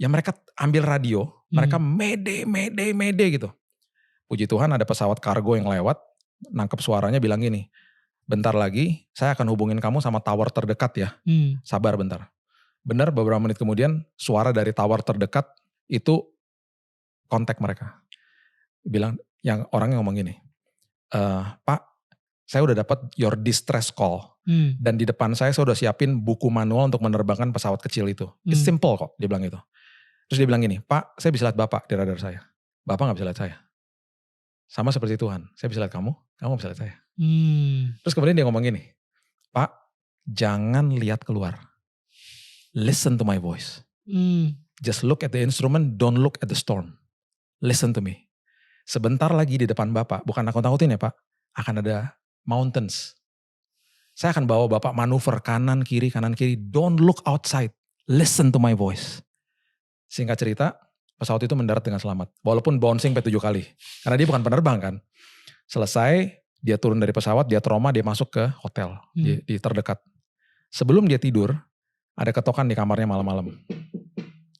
Ya mereka ambil radio, mereka mede gitu. Puji Tuhan ada pesawat kargo yang lewat, nangkep suaranya bilang gini, bentar lagi saya akan hubungin kamu sama tower terdekat ya, sabar bentar. Benar beberapa menit kemudian suara dari tower terdekat itu kontak mereka. Bilang, yang orangnya ngomong gini, Pak saya udah dapat your distress call. Dan di depan saya udah siapin buku manual untuk menerbangkan pesawat kecil itu. It's simple kok, dia bilang gitu. Terus dia bilang gini, Pak saya bisa lihat Bapak di radar saya. Bapak gak bisa lihat saya. Sama seperti Tuhan, saya bisa lihat kamu gak bisa lihat saya. Terus kemudian dia ngomong gini, Pak jangan lihat keluar. Listen to my voice. Just look at the instrument, don't look at the storm. Listen to me. Sebentar lagi di depan Bapak, bukan nakut-nakutin ya Pak, akan ada mountains. Saya akan bawa Bapak manuver kanan kiri. Don't look outside. Listen to my voice. Singkat cerita, pesawat itu mendarat dengan selamat. Walaupun bouncing sampai 7 kali. Karena dia bukan penerbang kan. Selesai, dia turun dari pesawat, dia trauma, dia masuk ke hotel di terdekat. Sebelum dia tidur, ada ketokan di kamarnya malam-malam.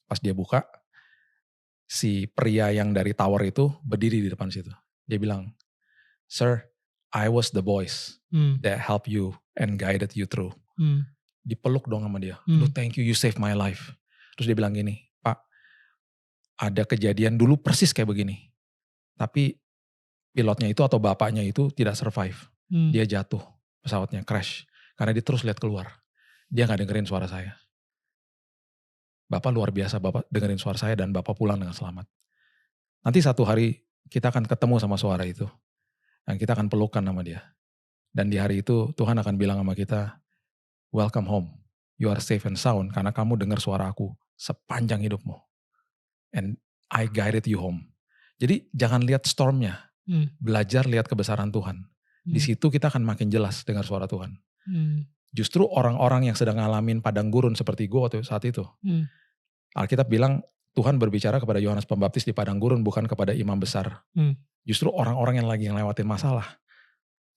Pas dia buka, si pria yang dari tower itu berdiri di depan situ. Dia bilang, "Sir, I was the voice that helped you and guided you through." Dipeluk dong sama dia. "Duh, thank you, you saved my life." Terus dia bilang gini, "Pak, ada kejadian dulu persis kayak begini. Tapi pilotnya itu atau bapaknya itu tidak survive. Dia jatuh, pesawatnya crash. Karena dia terus lihat keluar. Dia gak dengerin suara saya. Bapak luar biasa, Bapak dengerin suara saya dan Bapak pulang dengan selamat." Nanti satu hari kita akan ketemu sama suara itu. Dan kita akan pelukan sama dia. Dan di hari itu Tuhan akan bilang sama kita, "Welcome home. You are safe and sound karena kamu dengar suara aku sepanjang hidupmu. And I guided you home." Jadi jangan lihat stormnya. Belajar lihat kebesaran Tuhan. Di situ kita akan makin jelas dengar suara Tuhan. Justru orang-orang yang sedang ngalamin padang gurun seperti gue waktu saat itu. Alkitab bilang Tuhan berbicara kepada Yohanes Pembaptis di padang gurun, bukan kepada imam besar. Justru orang-orang yang lagi ngelewatin masalah,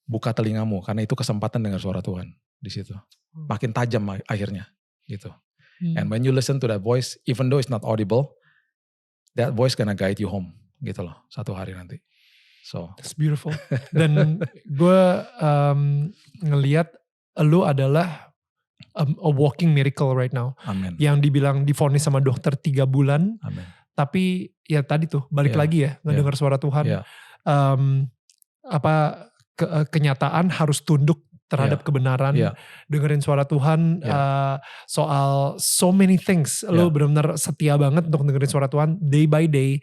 buka telingamu karena itu kesempatan dengar suara Tuhan di situ. Makin tajam akhirnya gitu. And when you listen to that voice, even though it's not audible, that voice gonna guide you home gitu loh satu hari nanti. So that's beautiful. Dan gue ngelihat lu adalah a walking miracle right now. Amen. Yang dibilang divonis sama dokter 3 bulan. Amen. Tapi ya tadi tuh balik lagi ya ngedengar suara Tuhan. Kenyataan harus tunduk terhadap kebenaran, dengerin suara Tuhan, soal so many things. Lo benar-benar setia banget untuk dengerin suara Tuhan day by day,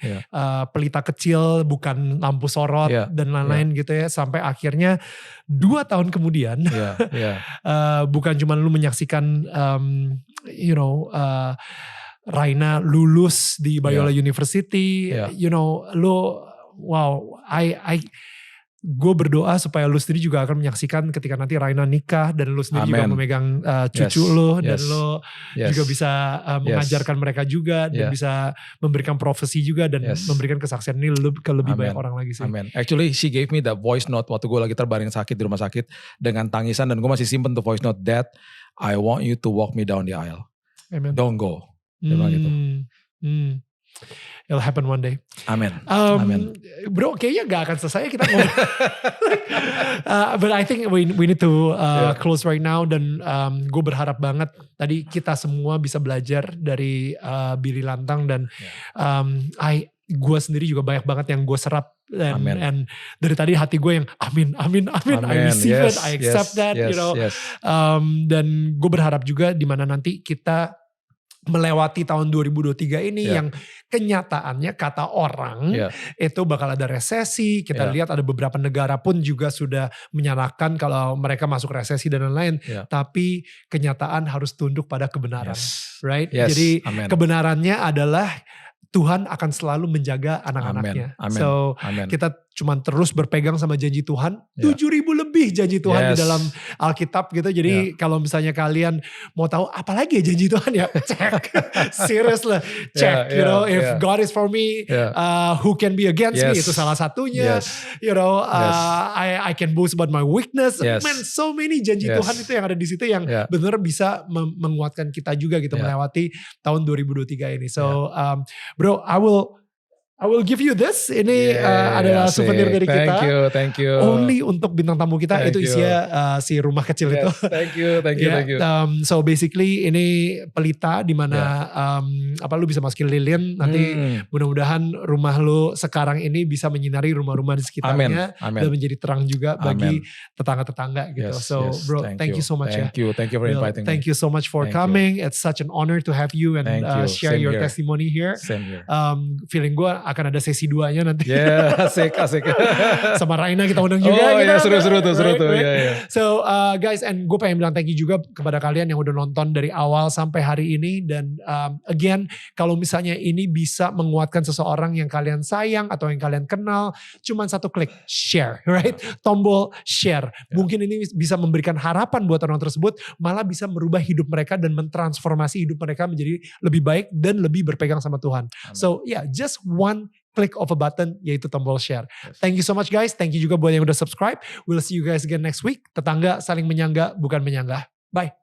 pelita kecil bukan lampu sorot dan lain-lain gitu ya, sampai akhirnya 2 tahun kemudian, bukan cuma lu menyaksikan Raina lulus di Biola University, gue berdoa supaya lu sendiri juga akan menyaksikan ketika nanti Raina nikah dan lu sendiri juga memegang cucu lu dan lu juga bisa mengajarkan mereka juga dan bisa memberikan profesi juga dan memberikan kesaksian ini ke lebih banyak orang lagi sih. Amen. Actually she gave me the voice note waktu gue lagi terbaring sakit di rumah sakit dengan tangisan, dan gue masih simpen tuh voice note, "Dad, I want you to walk me down the aisle. Amen. Don't go." Dia bilang gitu. It'll happen one day. Amin. Amin. Bro, kayaknya gak akan selesai kita ngomong. But I think we need to close right now. Dan gue berharap banget tadi kita semua bisa belajar dari Billy Lantang. Dan gue sendiri juga banyak banget yang gue serap. And dari tadi hati gue yang amin. I receive it, I accept that. Dan gue berharap juga dimana nanti kita melewati tahun 2023 ini yang kenyataannya kata orang itu bakal ada resesi. Kita lihat ada beberapa negara pun juga sudah menyatakan kalau mereka masuk resesi dan lain-lain. Tapi kenyataan harus tunduk pada kebenaran. Right? Jadi kebenarannya adalah Tuhan akan selalu menjaga anak-anaknya. So kita cuma terus berpegang sama janji Tuhan. 7.000 lebih janji Tuhan di dalam Alkitab gitu. Jadi kalau misalnya kalian mau tahu apa lagi ya janji Tuhan, ya cek. Serius lah, cek. If God is for me, who can be against me? Itu salah satunya. I can boast about my weakness. Man, so many janji Tuhan itu yang ada di situ yang benar bisa menguatkan kita juga gitu melewati tahun 2023 ini. So bro, I will give you this. Ini adalah souvenir dari kita. Thank you. Only untuk bintang tamu kita. Itu isinya si rumah kecil itu. Thank you. So basically ini pelita di mana lu bisa masukin lilin. Nanti mudah-mudahan rumah lu sekarang ini bisa menyinari rumah-rumah di sekitarnya. Dan menjadi terang juga bagi tetangga-tetangga gitu. So bro, thank you so much. Thank you for inviting me. Thank you so much for coming. It's such an honor to have you and share your testimony here. Same here. Feeling gue akan ada sesi 2-nya nanti. Asik. Sama Raina kita undang juga. Seru tuh. So guys, and gue pengen bilang thank you juga kepada kalian yang udah nonton dari awal sampai hari ini. Dan again, kalau misalnya ini bisa menguatkan seseorang yang kalian sayang atau yang kalian kenal, cuman 1 klik share, right? Tombol share. Mungkin ini bisa memberikan harapan buat orang tersebut, malah bisa merubah hidup mereka dan mentransformasi hidup mereka menjadi lebih baik dan lebih berpegang sama Tuhan. So just one click of a button yaitu tombol share. Yes. Thank you so much guys. Thank you juga buat yang udah subscribe. We'll see you guys again next week. Tetangga saling menyangga bukan menyanggah. Bye.